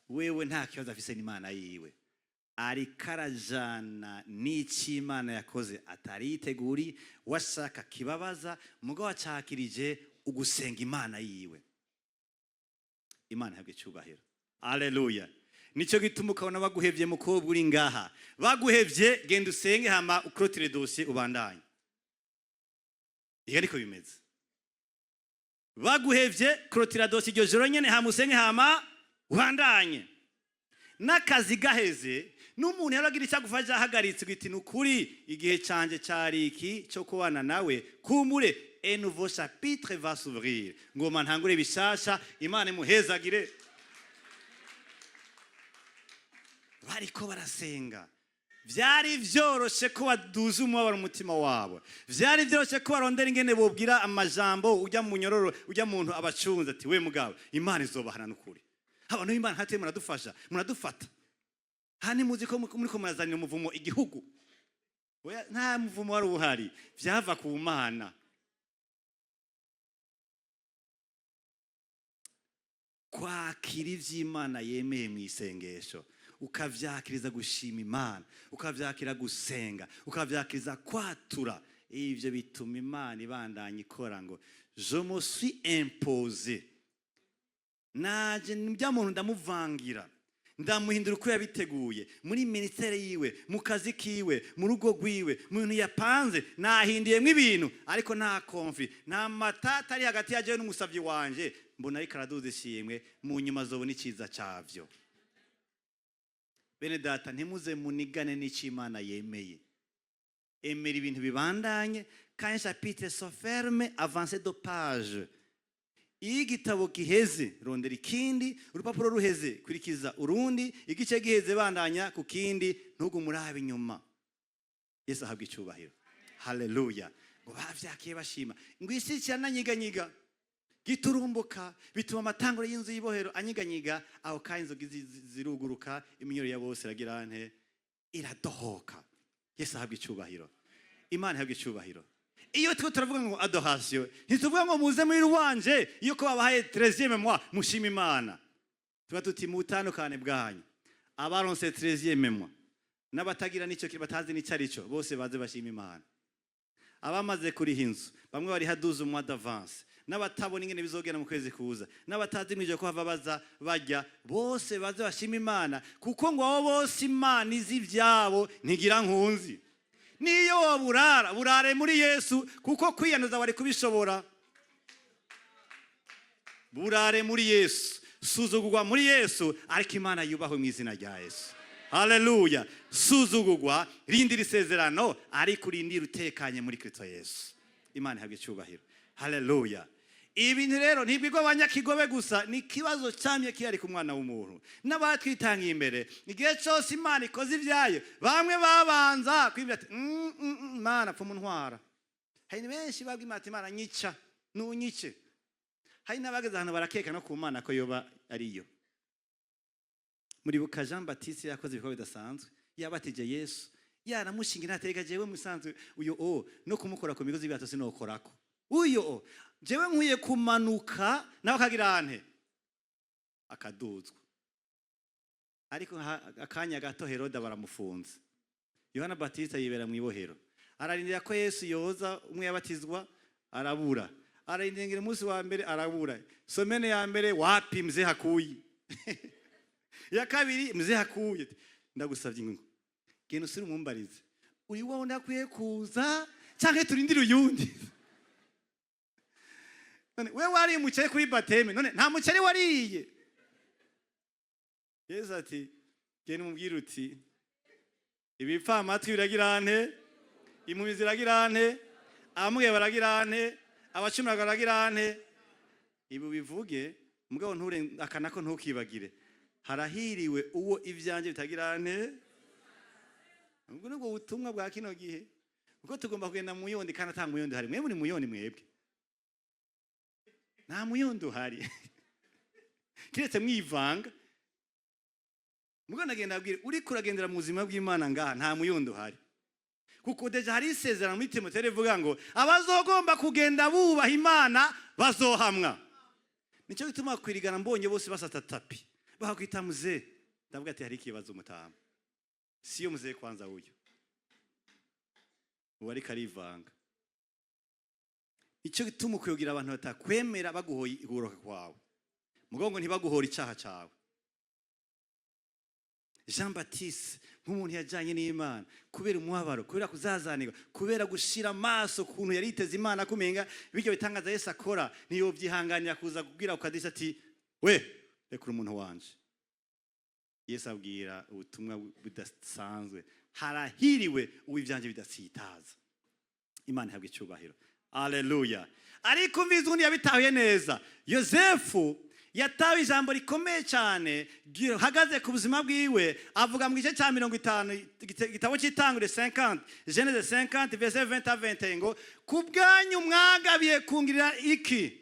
wewe nta kibazo afise n'Imana yiwe, ari karajana n'iki Imana yakoze atari yiteguri, washaka kibabaza, mugabo wacakirije ugusenga Imana yiwe. Imana ihabwe icubahiro. Haleluya. Nico gituma ukabona baguhevye mukobwa uri ngaha, baguhevye genda usenge hama ukrotire dossier ubandanye. Iyo niko bimeze. Baguhevye krotira dossier iryo joro nyene hama usenge hama ubandanye. N'akazi gaheze, n'umuntu yaragira icagufasha ahagaritse gwiti nukuri igihe canje cari iki cyo kubana nawe, kumure un nouveau chapitre va s'ouvrir. Ngoma ntangure bishasha, Imana imuhezagire. Bariko barasenga, vyari vyoroshe ko baduza umubabaro umutima wabo, vyari vyoroshe ko barondera ingene bobwira amajambo ujya mu nyororo, ujya muntu abacunza ati we mugabo Imana izobahana n'ukuri. Abantu b'Imana hate muradufasha, muradufata. Hani muzi ko muri ko murazanira umuvumo igihugu. Oya nta muvumo wari uhari, vyava ku Mana. Kwakira ivy'Imana yemeye mu isengesho, ukavyakiriza gushima Imana, ukavyakira gusenga, ukavyakiriza kwatura, ivyo bituma Imana ibandanya ikora ngo je me suis imposé. Naje nibya muntu ndamuvangira, ndamuhindura uko yabiteguye muri ministere yiwe, mu kazi kiwe, mu rugo rwiwe, mu bintu yapanze nahindiyemo ibintu, ariko nta conflict, nta matata ari hagati yaje n'umusavyi wanje, mbona ariko araduza ishimwe, mu nyuma zobona iciza cavyo. Bene data, ntimuze munigane n'icyo Imana yemeye. Emera ibintu bibandanye, kandi chapitre so ferme, avance de page. Iyo igitabo giheze rondera ikindi, urupapuro ruheze kurikiza urundi, igice giheze bandanya ku kindi, ntugumurabe inyuma. Yesu ahabwa icyubahiro. Haleluya. Ngo bavyakiye bashima, ngo isi cyananyiganyiga giturumbuka, bituma amatanguro y'inzu y'ibohero anyiganyiga, aho kandi inzoga ziruguruka, iminyoro ya bose iragira nte, iradohoka. Yesu ahabwa icyubahiro. Imana ihabwa icyubahiro. Iyo turavuga ngo adoration, ntituvuga ngo muze muri ruwanje iyo ko babahaye 13e mois mushima Imana. Tuba tuti mu butandukane bwanyu, abaronse 13e mois n'abatagira nicyo batazi n'icarico, bose baze bashima Imana. Abamaze kuri hinzu, bamwe bari haduze mois d'avance, n'abatabona ingene bizogera mu kwezi kuza, n'abatazi mwije ko hava baza bajya, bose baze bashima Imana, kuko ngo abo bose Imana izi ivyabo ntigira nkunzi. Niyo waburara, burare muri Yesu, kuko kwiyanuza wari kubishobora. Burare muri Yesu, suzugurwa muri Yesu, ariko Imana yubaho mu izina rya Yesu. Haleluya. Suzugurwa, rindira isezerano, ariko urindira utekanye muri Kristo Yesu. Imana ihabwe icyubahiro. Haleluya. Ibintu rero ntibigwa abanyakigobe gusa, ni kibazo cyamye kiyari ku mwana w'umuntu. N'abatwitangiye imbere, igihe cyose Imana ikoze ivyayo, bamwe babanza kwibwira ati Imana pfa muntwara. Hari benshi babwira ati Imana nyica, nunyice. Hari n'abageze ahantu barakeka no ku Mana ko yoba ariyo. Muribuka Jean Baptiste yakoze ibikorwa bidasanzwe, yabatije Yesu, yaramushinga ntateka jewe musanzwe uyo no kumukora ku migozi y'ibyato sinokorako. Uyo jewe nkwiye kumanuka nawe akagira ante akaduzwa, ariko akanya gato Herode baramufunze. Yohana Baptiste yibera mu ibohero, ararindira ko Yesu yoza, umwe yabatizwa arabura, ararindira umunsi wa mbere arabura, somene ya mbere wapi mze hakuyi ya kabiri mze hakuye, ndagusavye ngo genda usire umumbarize, uri wowe ndakwiye kuza cyangwa turindire uyundi. None we wari umuceri kuri bateme, none nta muceri wariye. Yesu ati genda umubwire uti ibipfa amatwi biragira nte, impumi ziragira nte, abamugaye baragira nte, abacumura baragira nte. Ibi bivuge mugabo nture akanako ntukibagire, harahiriwe uwo ivyanje bitagira nte. Ubwo nubwo butumwa bwa kino gihe, uko tugomba kugenda mu yondi kandi atanga muyondi hari. Mwe muri muyondi mwebwe nta muyondo hari kiretse mwivanga. Mugo ndagenda abwire uri kuragendera mu buzima bw'Imana ngaha nta muyondo hari, kuko deja hari isezerano muri Timoteyo rivuga ngo abazogomba kugenda bubaha Imana bazohamwa. Nicyo gituma kwirigana mbonye bose basata tapi bahakwita muze, ndavuga ati hari ikibazo mutama, siyo muze kwanza uyu uwari karivanga. Icyo gituma kuyogira abantu batakwemera baguhoye igoroka kwawe, mugongo ntibaguhora icaha cawe. Jean Baptiste nk'umuntu yajanye n'Imana kubera umwabaro, kubera kuzazanirwa, kubera gushira amaso kuntu yariteze Imana kumenga bijyo bitangaza Yesu akora, niyo byihanganira kuza kubwira ukadisha ati we rekura umuntu wanje. Yesu abwira ubutumwa budasanzwe, harahiriwe uwivyanje bidasitaza. Imana ihabwe icyubahiro. Haleluya. Ariko mvize undi yabitahuye neza. Yosefu yatawe ijambo rikomeye cyane hagaze ku buzima bwiwe, avuga mu gice cya 50 igitabo cy'Itanguriro 50, Genese 50 verset 20 à 21 ngo kubwanyu mwagabiye kungirira iki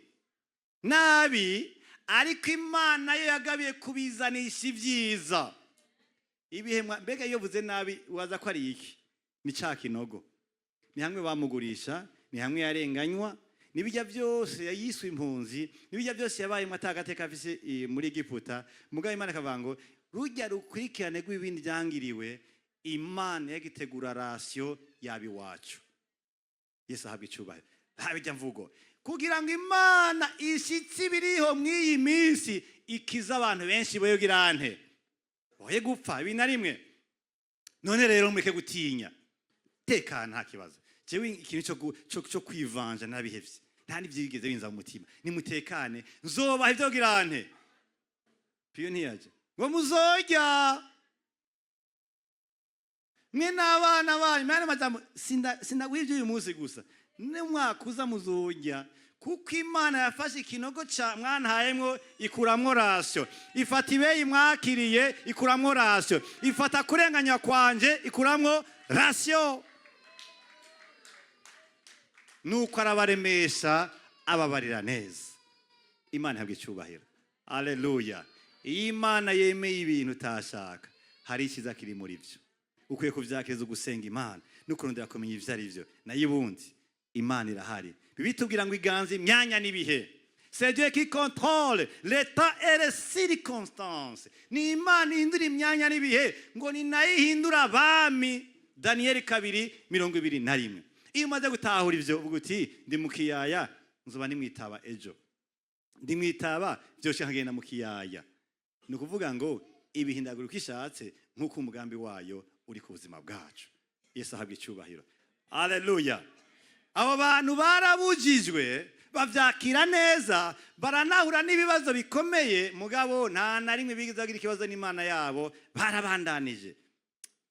nabi, ariko Imana yo yagabiye kubizanisha ibyiza. Ibihe mbega iyo vuze nabi waza ko ari iki? Ni cya kinogo, ni hamwe bamugurisha, ni hamwe yarenganywa, nibijya byose yayiswe impunzi, nibijya byose yabaye matagateka afise muri Egiputa. Mugabe Imana akavuga ngo rujya rukurikirane rw'ibindi byangiriwe, Imana yagitegura ratio yabi wacu. Yesu ahabwa icyubahiro. Habijya mvugo kugira ngo Imana ishitsi biriho mw'iyi minsi ikiza abantu benshi boyogira nte woye gupfa ibi na rimwe. None rero mureke gutinya, tekana nta kibazo. Jewe ikintu cyo kwivanja nabihevye, nta n'ivyigeze binza mu mutima. Nimutekane nzobaha ivyo girante piyo ntiyaje ngo muzorya mwe n'abana banyu. Mwana majambo sindagwivye uyu munsi gusa, n'umwaka uza muzorya, kuko Imana yafashe ikinogo ca mwanahayemwo ikuramwo rasyo, ifata ibeyi mwakiriye ikuramwo rasyo, ifata kurenganya kwanje ikuramwo rasyo, nuko arabaremesha ababarira neza. Imana ihabwe icyubahiro. Haleluya. Iyo Imana yemeye ibintu utashaka, hari ikiza kiri muri byo. Ukwiye kuvyakiriza gusenga Imana no kurondera kumenya ivyo ari byo. Nayo ubundi Imana irahari. Bibitubwira ngo iganze imyanya n'ibihe. C'est Dieu qui contrôle l'état et les circonstances. Ni Imana ihindura imyanya n'ibihe, ngo ni nayo ihindura abami. Daniel 2:21. Iyo umaze gutahura ivyo uvuga uti ndi mu kiyaya nzoba nimwitaba ejo, ndi mwitaba byoshe nkagenda mu kiyaya. Ni ukuvuga ngo ibihindagura uko ishatse nk'uko umugambi wayo uri ku buzima bwacu. Yesu ahabwe icyubahiro. Haleluya. Abo bantu barabujijwe bavyakira neza, baranahura n'ibibazo bikomeye, mugabo nta na rimwe bigeze bagira ikibazo n'Imana yabo, barabandanije.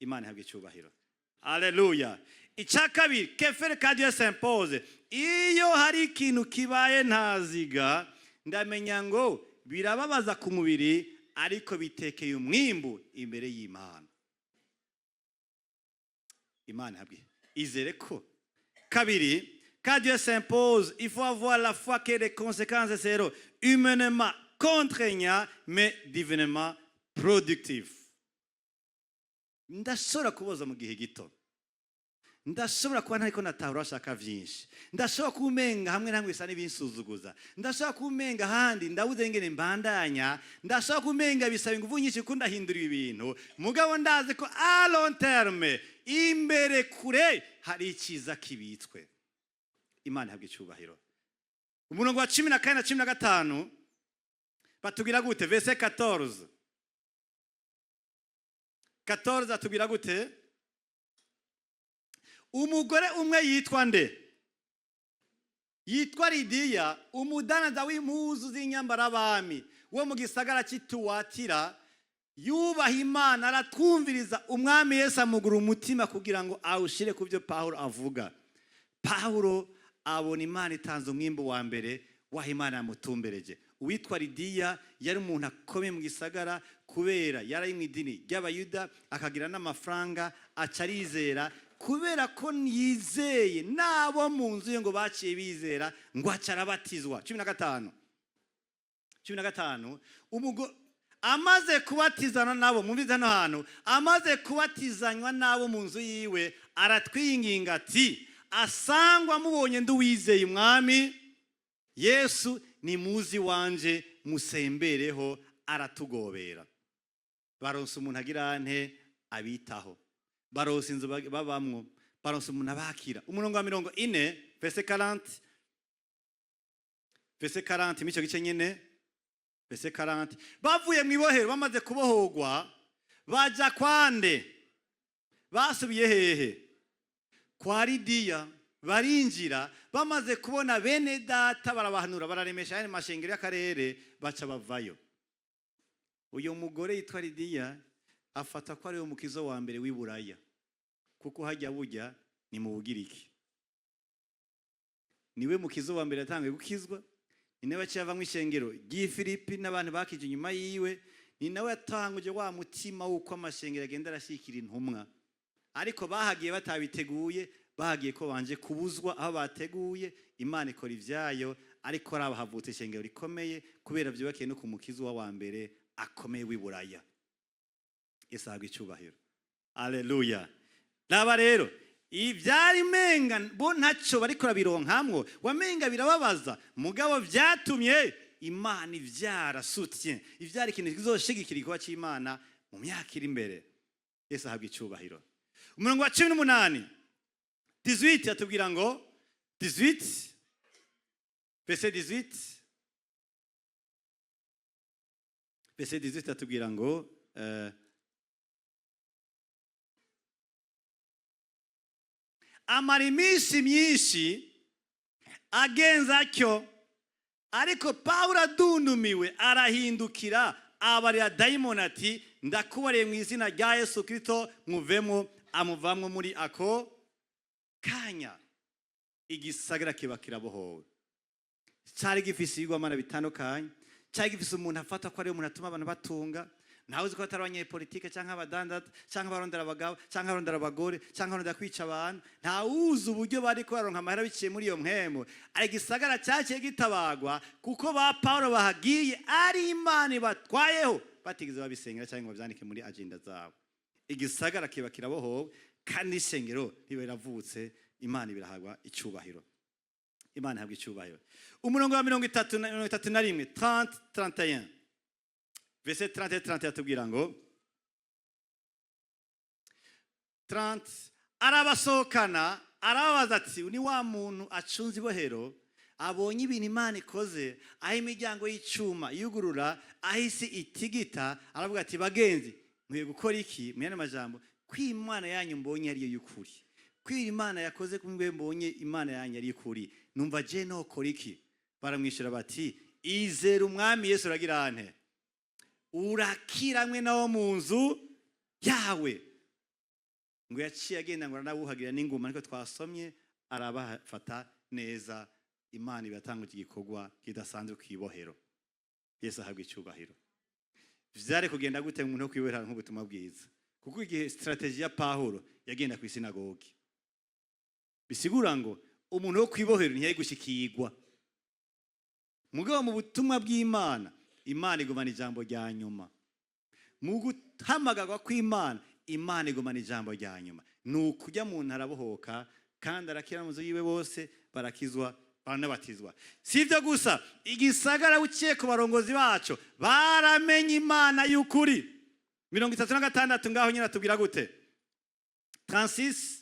Imana ihabwe icyubahiro. Haleluya. Icya kabiri, que faire quand Dieu s'impose. Iyo hari ikintu kibaye ntaziga, ndamenya ngo birababaza ku mubiri, ariko bitekeye umwimbu imbere y'Imana. Imana habwe izere ko. Kabiri, quand Dieu s'impose, il faut avoir la foi que les conséquences seront humainement contraignantes mais divinement productives. Ndashobora kuboza mu gihe gito, ndashobora kuba ntariko natahura ashaka vyinshi, ndashobora kumenga hamwe namwe bisa n'ibinsuzuguza, ndashobora kumenga handi ndabuze ngene mbandanya, ndashobora kumenga bisaba ingufu nyinshi ko ndahindura ibintu, mugabo ndazi ko a long terme imbere kure hari ikiza kibitswe. Imana ihabwe icyubahiro. Umurongo wa 14 na 15 batubwira gute? Verset 14 atubwira gute? Umugore umwe yitwa nde? Yitwa Lidiya, umudanaza w'impuzu z'inyambara abami wo mu gisagara cy'Ituwatira. Yubaha Imana, aratwumviriza umwami Yesu amugura umutima kugira ngo awushire ku byo Pawulo avuga. Pawulo abona Imana itanze umwimbo wa mbere waho Imana yamutumbereje. Uwitwa Lidiya yari umuntu akomeye mu gisagara kubera yari mu idini ry'Abayuda, akagira n'amafaranga, acarizera kubera ko yizeye nabo mu nzu ye ngo baciye bizera ngo acarabatizwa. 15 amaze kubatizana nabo, mumviza no hano, amaze kubatizanywa nabo mu nzu yiwe, aratwinginga ati asangwa mubonye nduwizeye umwami Yesu ni muzi wanje musembereho. Aratugobera. Baronse umuntu agira ante abitaho, baronse inzu babamwo, baronse umuntu abakira. Umurongo wa 40 verset 40 mico gice nyene verset 40. Bavuye mu ibohero, bamaze kubohogwa baja kwande, basubiye hehe? Kwa Lidiya. Barinjira, bamaze kubona bene data barabahanura, bararemesha yani mashengero y'akarere, baca bavayo. Uyo mugore yitwa Lidiya afata ko ari umukizo wa mbere w'Iburaya, kuko hajya burya ni mu Bugiriki. Niwe mukizo wa mbere yatangiye gukizwa, ni nawe cyava mu ishengero ry'Ifilipi n'abantu bakije inyuma yiwe, ni nawe yatanguje wa mutima w'uko amashengero agenda arashikira intumwa. Ariko bahagiye batabiteguye, bahagiye ko banje kubuzwa aho bateguye. Imana ikora ivyayo, ariko arabahavutse ishengero rikomeye kubera byubakiye no ku mukizo wa mbere akomeye w'Iburaya. Yesu ahabwe icyubahiro. Haleluya. Laba rero ivyari menga bo ntacyo bariko rabironkamwo, wamenga birababaza, mugabo vyatumye Imana ivyara soutien, ivyari ikintu kizoshigikira igikorwa cy'Imana mu myaka iri imbere. Yesu ahabwe icyubahiro. Umurongo wa 18 atubwira ngo 18 verset 18 atubwira ngo amara iminsi myinshi agenza atyo, ariko Pawulo adunumiwe arahindukira abarira dayimoni ati ndakubariye mu izina rya Yesu Kristo muvemo. Amuvamwo muri ako kanya igisagara kiba kirabohowe. Cyari gifise ibigwamana bitandukanye, cyari gifise umuntu afata ko ari umuntu atuma abantu batunga. Ntawe uzi ko atari abanyepolitike cyangwa abadandata cyangwa abarondera abagabo cyangwa abarondera abagore cyangwa abarondera kwica abantu. Ntawuzi uburyo bari kubaronka amahera biciye muri iyo mpemu. Ari gisagara cyaciye gitabagwa kuko ba Pawulo bahagiye ari Imana batwayeho batigeze babisengera cyangwa babyandike muri agenda zabo. Igisagara kiba kirabohowe kandi isengero riba riravutse. Imana ibirahagwa icyubahiro. Imana ihabwa icyubahiro. Umurongo wa 31 30-31 verset 30-31 tubwira ngo 30 arabasohokana arababaza ati ni wa muntu acunze ibohero abonye ibintu Imana ikoze, aho imiryango y'icuma yugurura, ahisi itigita, aravuga ati bagenzi nkwiye gukora iki? Mwene majambo kw'Imana yanyu mbonye ariyo y'ukuri, kw'Imana yakoze kumwe mbonye Imana yanyu ari y'ukuri, numva je no kora iki? Baramwishura bati izera umwami Yesu uragira ante urakiramwe nawo mu nzu yawe. Ngo yaciye agenda ngo nabuhagira n'inguma, ariko twasomye arabafata neza. Imana ibatanga igikorwa kidasanzwe kwibohero. Yesu ahabwa icyubahiro. Vyari kugenda gute umuntu kwibohera nk'ubutumwa bwiza? Kuko igihe strategy ya Pawulo yagenda ku isinagogi, bisigura ngo umuntu wo kwibohera ntiyari gushikirwa. Mugabo mu butumwa bw'Imana, Imana igumana ijambo rya nyuma. Mu guhamagagwa kw'Imana, Imana igumana ijambo rya nyuma. Nukujya mu ntara bohoka kandi arakira mu yiwe bose barakizwa baranabatizwa. Sivyo gusa, igisagara uciye ku barongozi bacu baramenye Imana y'ukuri. 36 ngaho nyina tubwira gute 36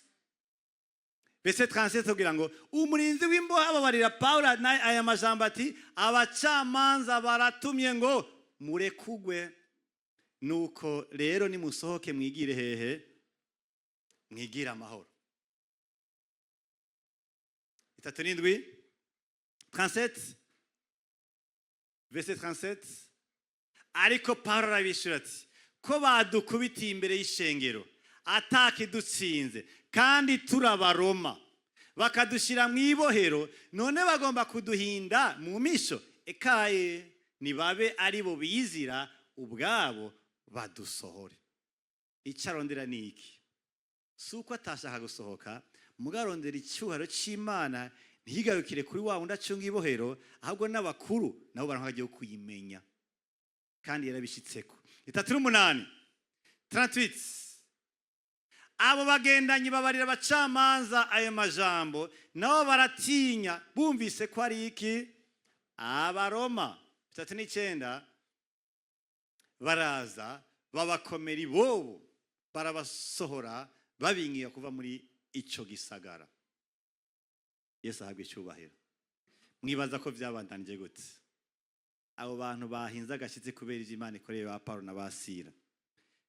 verset 37 tubwira ngo umurinzi w'imbohe ababarira Pawulo aya majambo ati abacamanza baratumye ngo murekugwe. Nuko rero nimusohoke mwigire hehe? Mwigira amahoro. 37 verset 37 ariko Pawulo arabishura ati ko badukubitiye imbere y'ishengero atakidutsinze kandi turabaroma bakadushira mu ibohero, none bagomba kuduhinda mu misho. Ekaye nibabe ari bo bizira ubwabo badusohore. Icarondera niki? Suko atashaka gusohoka, mugarondera icyuharo cy'Imana ntihigarukire kuri wa wundi acunga ibohero, ahubwo n'abakuru nabo barankagiye kuyimenya kandi yarabishitseko. 38 abo bagendanyi babarira abacamanza ayo majambo, nabo baratinya bumvise ko ari iki? Abaroma. 39 baraza babakomera ibobo barabasohora babingiye kuva muri ico gisagara. Yesu ahabwa icyubahiro. Mwibaza ko byabandanije gute? Abo bantu bahinze agashitsi kubera Imana ikoreye ba Pawulo na Basira,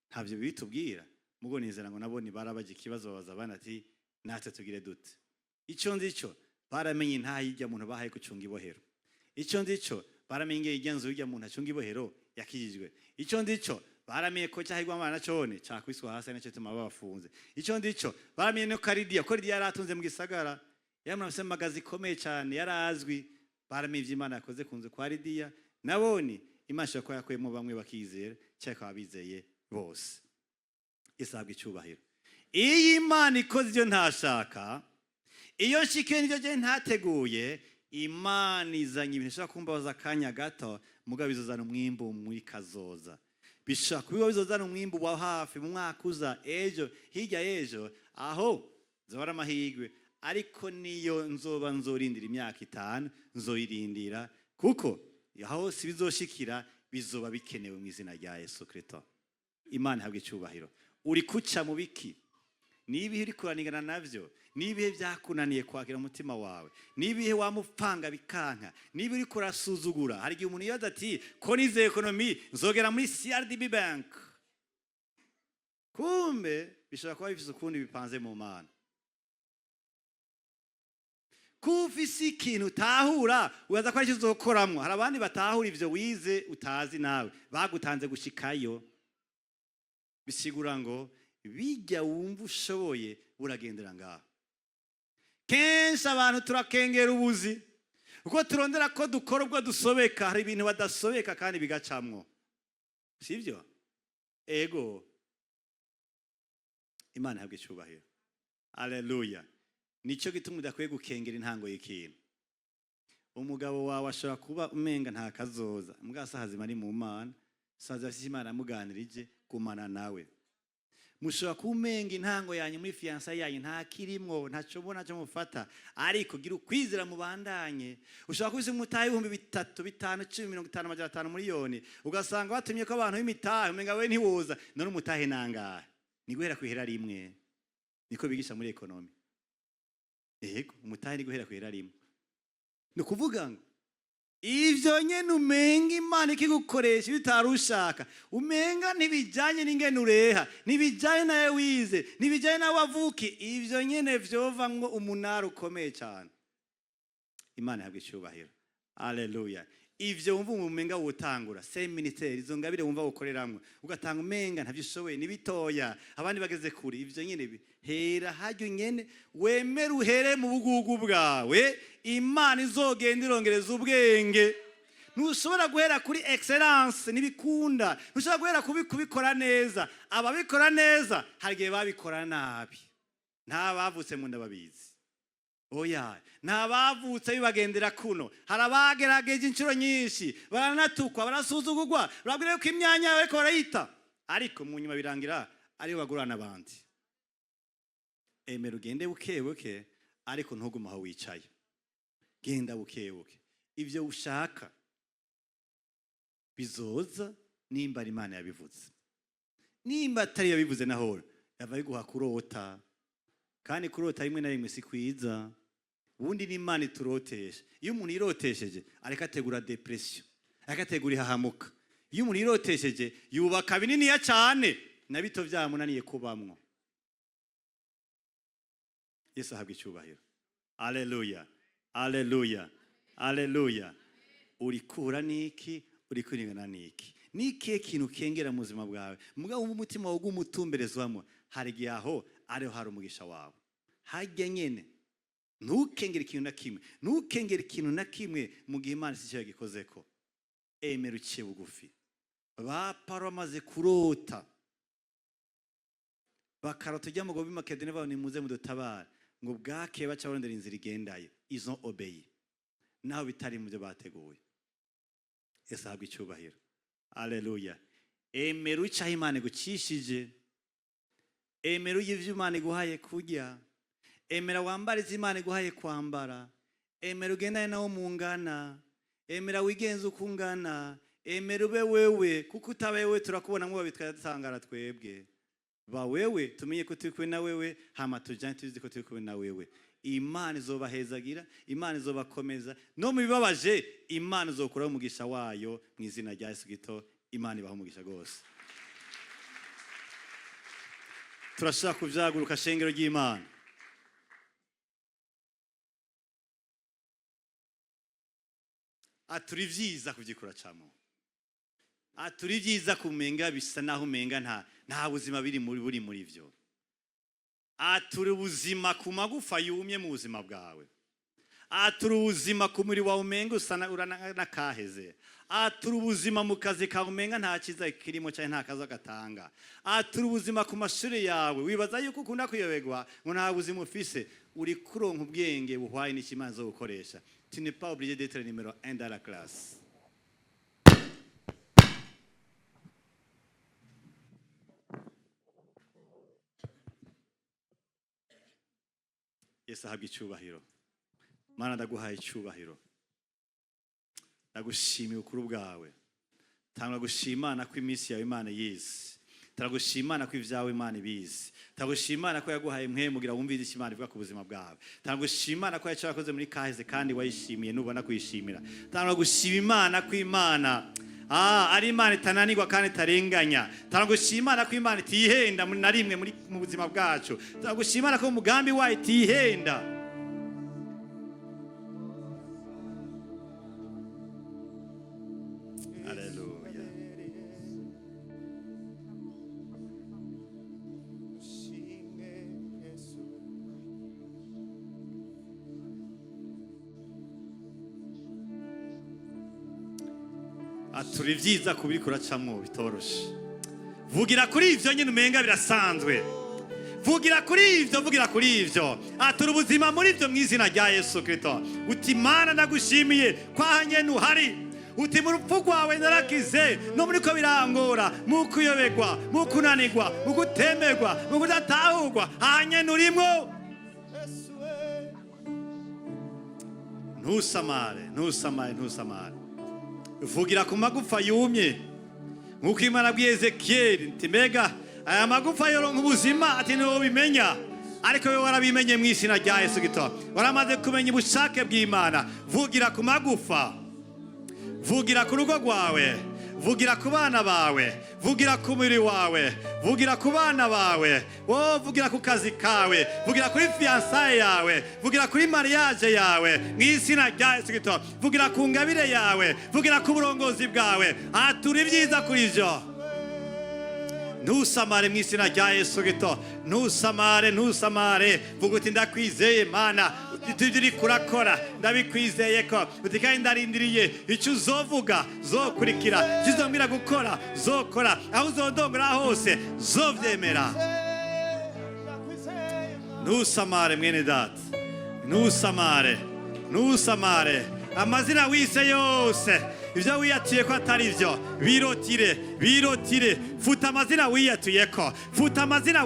ntavyo bitubwira. Mugo nizera ngo nabone barabaje ikibazo babaza bana ati natwe tugire dute? Ico nzico baramenye nta yijya muntu bahaye gucunga ibohero. Ico nzico baramenye igenzo yijya muntu acunga ibohero yakijijwe. Ico nzico baramenye ko cyahigwa amana cone cyakwiswa hasi n'icyo tuma bafunze. Ico nzico baramenye no Karidiya yaratunze mu gisagara, yamurafise magazi komeye cyane yarazwi. Baramenye ivy'Imana yakoze kunze kwa Karidiya, nabone Imana ko yakuyemo bamwe bakizera cyangwa abizeye bose. Isabwa icyubahiro. Iyi Imana ikoze ibyo ntashaka, iyo nshike n'ibyo je ntateguye, Imana izanye ibintu shaka kumbaza akanya gato, mugabo bizozana umwimbo muri kazoza. Bishaka kuba bizozana umwimbo wa hafi mu mwaka uza, ejo hirya ejo, aho zobara amahirwe. Ariko niyo nzorindira imyaka 5 nzoyirindira, kuko aho si bizoshikira bizoba bikenewe mu izina rya Yesu Kristo. Imana ihabwe icyubahiro. Uri kuca mu biki? Nibihe uri kuranigana navyo? Nibihe byakunaniye kwakira umutima wawe? Nibihe wamupanga bikanka? Nibihe uri kurasuzugura? Hari igihe umuntu yaza ati ko nize economy nzogera muri CRDB bank, kumbe bishobora kuba bifise ukundi bipanze mu Mana. kufise ikintu utahura ubaza ko ari cyo uzokoramwo. Hari abandi batahura ivyo wize utazi nawe bagutanze gushikayo. Bisigura ngo bijya wumva ushoboye uragendera ngaho. Kenshi abantu turakengera ubuzi uko turondera ko dukora ubwo dusobeka. Hari ibintu badasobeka kandi bigacamwo, sivyo? Ego, Imana ihabwe icyubahiro. Haleluya. Nico gituma udakwiye gukengera intango y'ikintu. Umugabo wawe ashobora kuba umenga nta kazoza, mugasa hazima ari mu Mana, saza afite Imana amuganirije kumana nawe. Mushobora kumenga intango yanyu muri fiança yanyu nta kirimwo, ntaco bona cyo mufata, ariko gira ukwizera mu bandanye. Ushobora kubise umutahe 3 5 10 50 5 miliyoni, ugasanga batumye ko abantu b'imitahe umenga we ntiwoza, none umutahe nangahe? Ni guhera kwihera rimwe. Niko bigisha muri ekonomi. Ego, umutahe ni guhera kwihera rimwe. Ni kuvuga ngo ivyo nyene umenga Imana ikigukoresha bitarushaka, umenga ntibijanye n'ingene ureha, ntibijanye nawe wize, ntibijanye nawe wavuki, ivyo nyene vyovamwo umunara ukomeye cyane. Imana ihabwe icyubahiro. Haleluya. Ivyo wumva umenga wotangura se ministeri izo ngabire wumva ukoreramwe ugatanga umenga ntavyishoboye nibitoya abandi bageze kuri ivyo nyene hera hajyo nyene wemera uhere mu bugugu bwawe Imana izogenda irongereza ubwenge. Ntushobora guhera kuri excellence nibikunda, ntushobora guhera kubikora neza. Ababikora neza hargiye babikora nabi, nta bavutse mu ndababizi. Oya, ntabavutse bibagendera kuno. Harabagerageje inshuro nyinshi, baranatukwa, barasuzugurwa, barabwira ko imyanya yawe ko barayita, ariko mu nyuma birangira ari bagurana abandi. Emera ugende bukebuke, ariko ntuguma aho wicaye. Genda bukebuke. Ivyo ushaka bizoza nimba ari Imana yabivuze. Nimba atari yabivuze naho yava biguha kurota, kandi kurota rimwe na rimwe si kwiza. Ubundi ni Imana iturotesha. Iyo umuntu irotesheje areka ategura depression, areka ategura ihahamuka. Iyo umuntu irotesheje yubaka binini ya cyane na bito byamunaniye kubamwo. Yesu ahabwe icyubahiro. Haleluya. Haleluya. Haleluya. Urikura niki, urikuringana niki? Niki kintu kengera mu buzima bwawe. Mugabo umutima wo gumutumberezwamo hari giaho ariho hari umugisha wawe. Hajya nyene ntukengera ikintu na kimwe, ntukengera ikintu na kimwe mu gihe Imana sicyo yagikozeko. Emera uciye bugufi. Baparo amaze kurota bakarota ujya mu gobi Makedoniya babo nimuze mudutabara ngo bwake baca barondera inzira igendayo. Izo obey naho bitari mu byo bateguye. Yesu ahabwe icyubahiro. Haleluya. Emera ucaho Imana gucishije. Emera uvyo Imana iguhaye kurya. Emera wambarize Imana iguhaye kwambara. Emera ugendane nawo mungana. Emera wigenze ukungana. Emera ube wewe, kuko utabewe turakubona ngo babitwatangara twebwe. Ba wewe tumenye ko turi kumwe na wewe, hama tujanye tuzi ko turi kumwe na wewe. Imana izobahezagira, Imana izobakomeza, no mu bibabaje Imana izokuraho umugisha wayo mu izina rya Yesu Kristo. Imana ibaho umugisha gose. Turashaka kuvyaguruka shengero ry'Imana. Aturi vyiza kuvyikura camo. Aturi vyiza kumenga bisa naho umenga nta buzima biri muri vyo. Aturi ubuzima ku magufa yumye mu buzima bwawe. Aturi ubuzima ku muri wawe umenga usana urana kaheze. Aturi ubuzima mu kazi kawe umenga nta kiza kirimo cyane nta kaza gatanga. Aturi ubuzima ku mashuri yawe wibaza yuko ukunda kuyobegwa ngo nta buzima ufise. Uri kuronka ubwenge buhwaye n'Imana zo gukoresha. Tu n'es pas obligé d'être numéro 1 dans la classe. Yesu ahabwe icyubahiro. Mana ndaguhaye icyubahiro. Ndagushimiye ukuru bwawe. Tanga gushimana ko iminsi yawe Imana yize. Turagushimana ko ivyawe Imana ibizi. Turagushimana ko yaguhaye mwe mugira wumvise icyo Imana ivuga ku buzima bwawe. Turagushimana ko yacakoze muri kaheze kandi wayishimiye nubona kwishimira. Turagushima Imana ko Imana ari Imana itananirwa kandi itarenganya. Turagushimana ko Imana itihenda na rimwe mu buzima bwacu. Turagushimana ko umugambi wayo itihenda. atura ibyiza kubiri kuracamo bitoroshe. Vugira kuri ivyo nyine umenga birasanzwe. Vugira kuri ivyo atura ubuzima muri ivyo mw'izina rya Yesu Kristo. Uti Mana ndagushimiye kwahanye nuhari. Uti mu rupfu rwawe narakize no muri ko birangora mu kuyobegwa mu kunanirwa mu gutemerwa mu kudatahurwa hanye nurimwo. Ntusamare. Vugira ku magufa yumye nk'uko Imana abwiye Ezekiyeli ati mbega aya magufa yoronka ubuzima, ati niwo bimenya, ariko wowe warabimenye mu izina rya Yesu Kristo. Waramaze kumenya ubushake bw'Imana. Vugira ku magufa, vugira ku rugo rwawe, vugira ku bana bawe, vugira ku mubiri wawe, vugira ku bana bawe, vugira ku kazi kawe, vugira kuri fiançaye yawe, vugira kuri mariage yawe mu izina rya Yesu Kristo. Vugira ku ngabire yawe, vugira ku burongozi bwawe, atura ibyiza kuri ivyo. Ntusamare mu izina rya Yesu Kristo. Ntusamare. Vuga uti ndakwizeye Mana, ibyo uri kurakora ndabikwizeye ko, uti kandi ndarindiriye icyo uzovuga zokurikira, icyo uzombwira gukora zokora, aho uzondongora hose zovyemera. Ntusamare mwene data, ntusamare. Amazina wise yose, ibyo wiyatuye ko atari byo, birotire. Futa amazina wiyatuyeko, futa amazina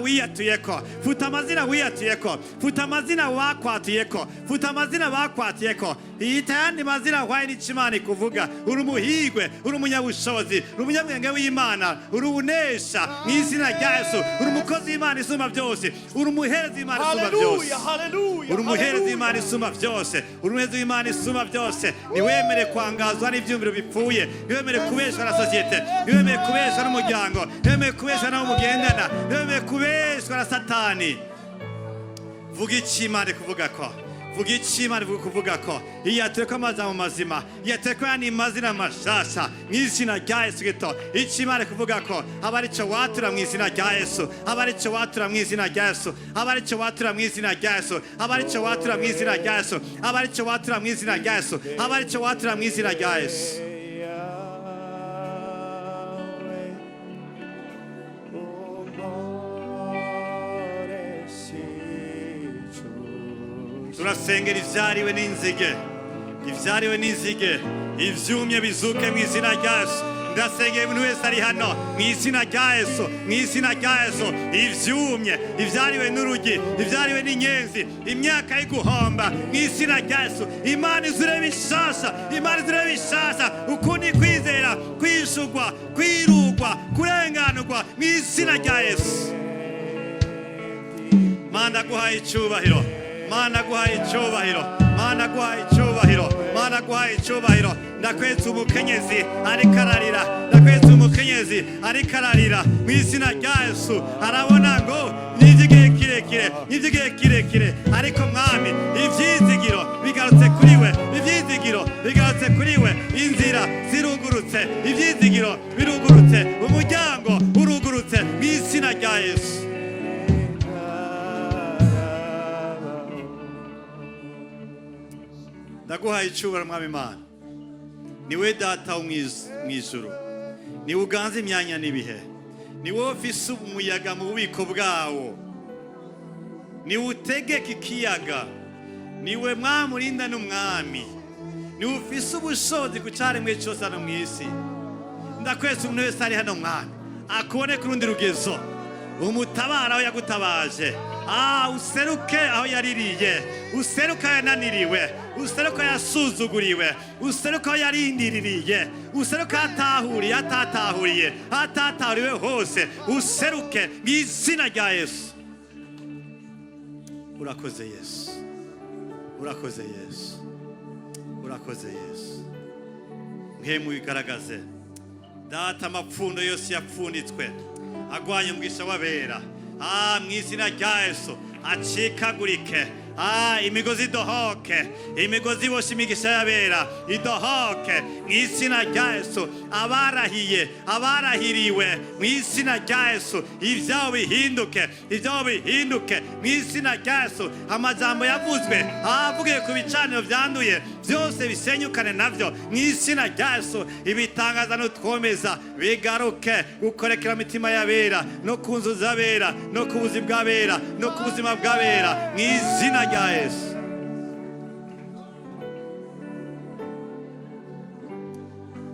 wakwatuyeko, iyita yandi mazina waye n'Imana kuvuga. Uri umuhigwe, uri umunyabushobozi, uri umunyabwenge w'Imana, uri unesha mu izina rya Yesu. Uri umukozi w'Imana isumba byose, uri umuherezi w'Imana isumba byose, uri umuherezi w'Imana isumba byose, uri umuherezi w'Imana isumba byose. Niwemere kwangazwa n'ivyumviro bipfuye, niwemere kubeshwa na sosiyete, niwemere kubeshwa n'umuryango, niwemere kubeshwa n'abo mugendana, niwemere kubeshwa na Satani. Vuga icyo Imana kuvuga ko iyateko amajambo mazima, iyateko yani mazina mashasha mu izina rya Yesu Kristo. Icyo Imana kuvuga ko aba ari cyo watura mu izina rya Yesu, aba ari cyo watura mu izina rya Yesu, aba ari cyo watura mu izina rya Yesu, aba ari cyo watura mu izina rya Yesu, aba ari cyo watura mu izina rya Yesu, aba ari cyo watura mu izina rya Yesu. Turasengera ivyariwe n'inzige, ivyumye bizuke mu izina rya Yesu. Ndasengera umuntu wese ari hano mu izina rya Yesu, ivyumye, ivyariwe n'urugi, ivyariwe n'inyenzi, imyaka y'iguhomba mu izina rya Yesu. Imana izure bishasha, ukundi kwizera, kwishugwa, kwirugwa, kurenganurwa mu izina rya Yesu. Mana guhaye icyubahiro, Mana guhaye icyubahiro. Ndakwetse umukenyezi ariko ararira mu izina rya Yesu. Arabona ngo n'igihe kirekire, ariko Mwami ivyizigiro bigarutse kuri we, inzira zirugurutse, ivyizigiro birugurutse, umuryango urugurutse mu izina rya Yesu. Ndaguhaye icyubahiro Mwami Imana, niwe data wo mw'ijuru, niwe uganza imyanya n'ibihe, niwe ufise umuyaga mu bubiko bwawo, niwe utegeka ikiyaga, niwe Mwami urinda n'umwami, niwe ufise ubushobozi ku caremwe cyose hano mw'isi. Ndakwese umuntu wese ari hano Mwami akubone ku rundi rugezo, umutabara aho yagutabaje, useruke aho yaririye, useruke aho yananiriwe, useruke aho yasuzuguriwe, useruke aho yarindiririye, useruke aho atatahuriye hose, useruke mu izina rya Yesu. Urakoze Yesu. Mpemu bigaragaze data amapfundo yose yapfunditswe agwanye umugisha w'abera, mu izina rya Yesu acikagurike, imigozi idohoke, imigozi iboshe imigisha y'abera idohoke mu izina rya Yesu. Abarahiriwe mu izina rya Yesu, ivyabo bihinduke mu izina rya Yesu. Amajambo yavuzwe avugiye ku bicaniro vyanduye byose bisenyukane navyo mu izina rya Yesu. Ibitangaza n'utwomeza bigaruke gukorekera imitima y'abera no ku nzu z'abera no ku buzi bw'abera no ku buzima bw'abera mu izina rya Yesu.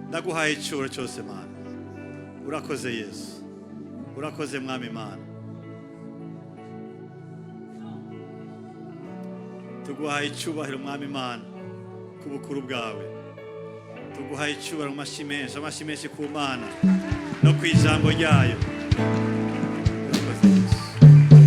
Ndaguhaye icyubahiro cyose Mana. Urakoze Yesu, urakoze Mwami Mana. Tuguhaye icyubahiro Mwami Mana ku bukuru bwawe. Tuguhaye icyubahiro, amashyi menshi ku Mana no ku ijambo ryayo.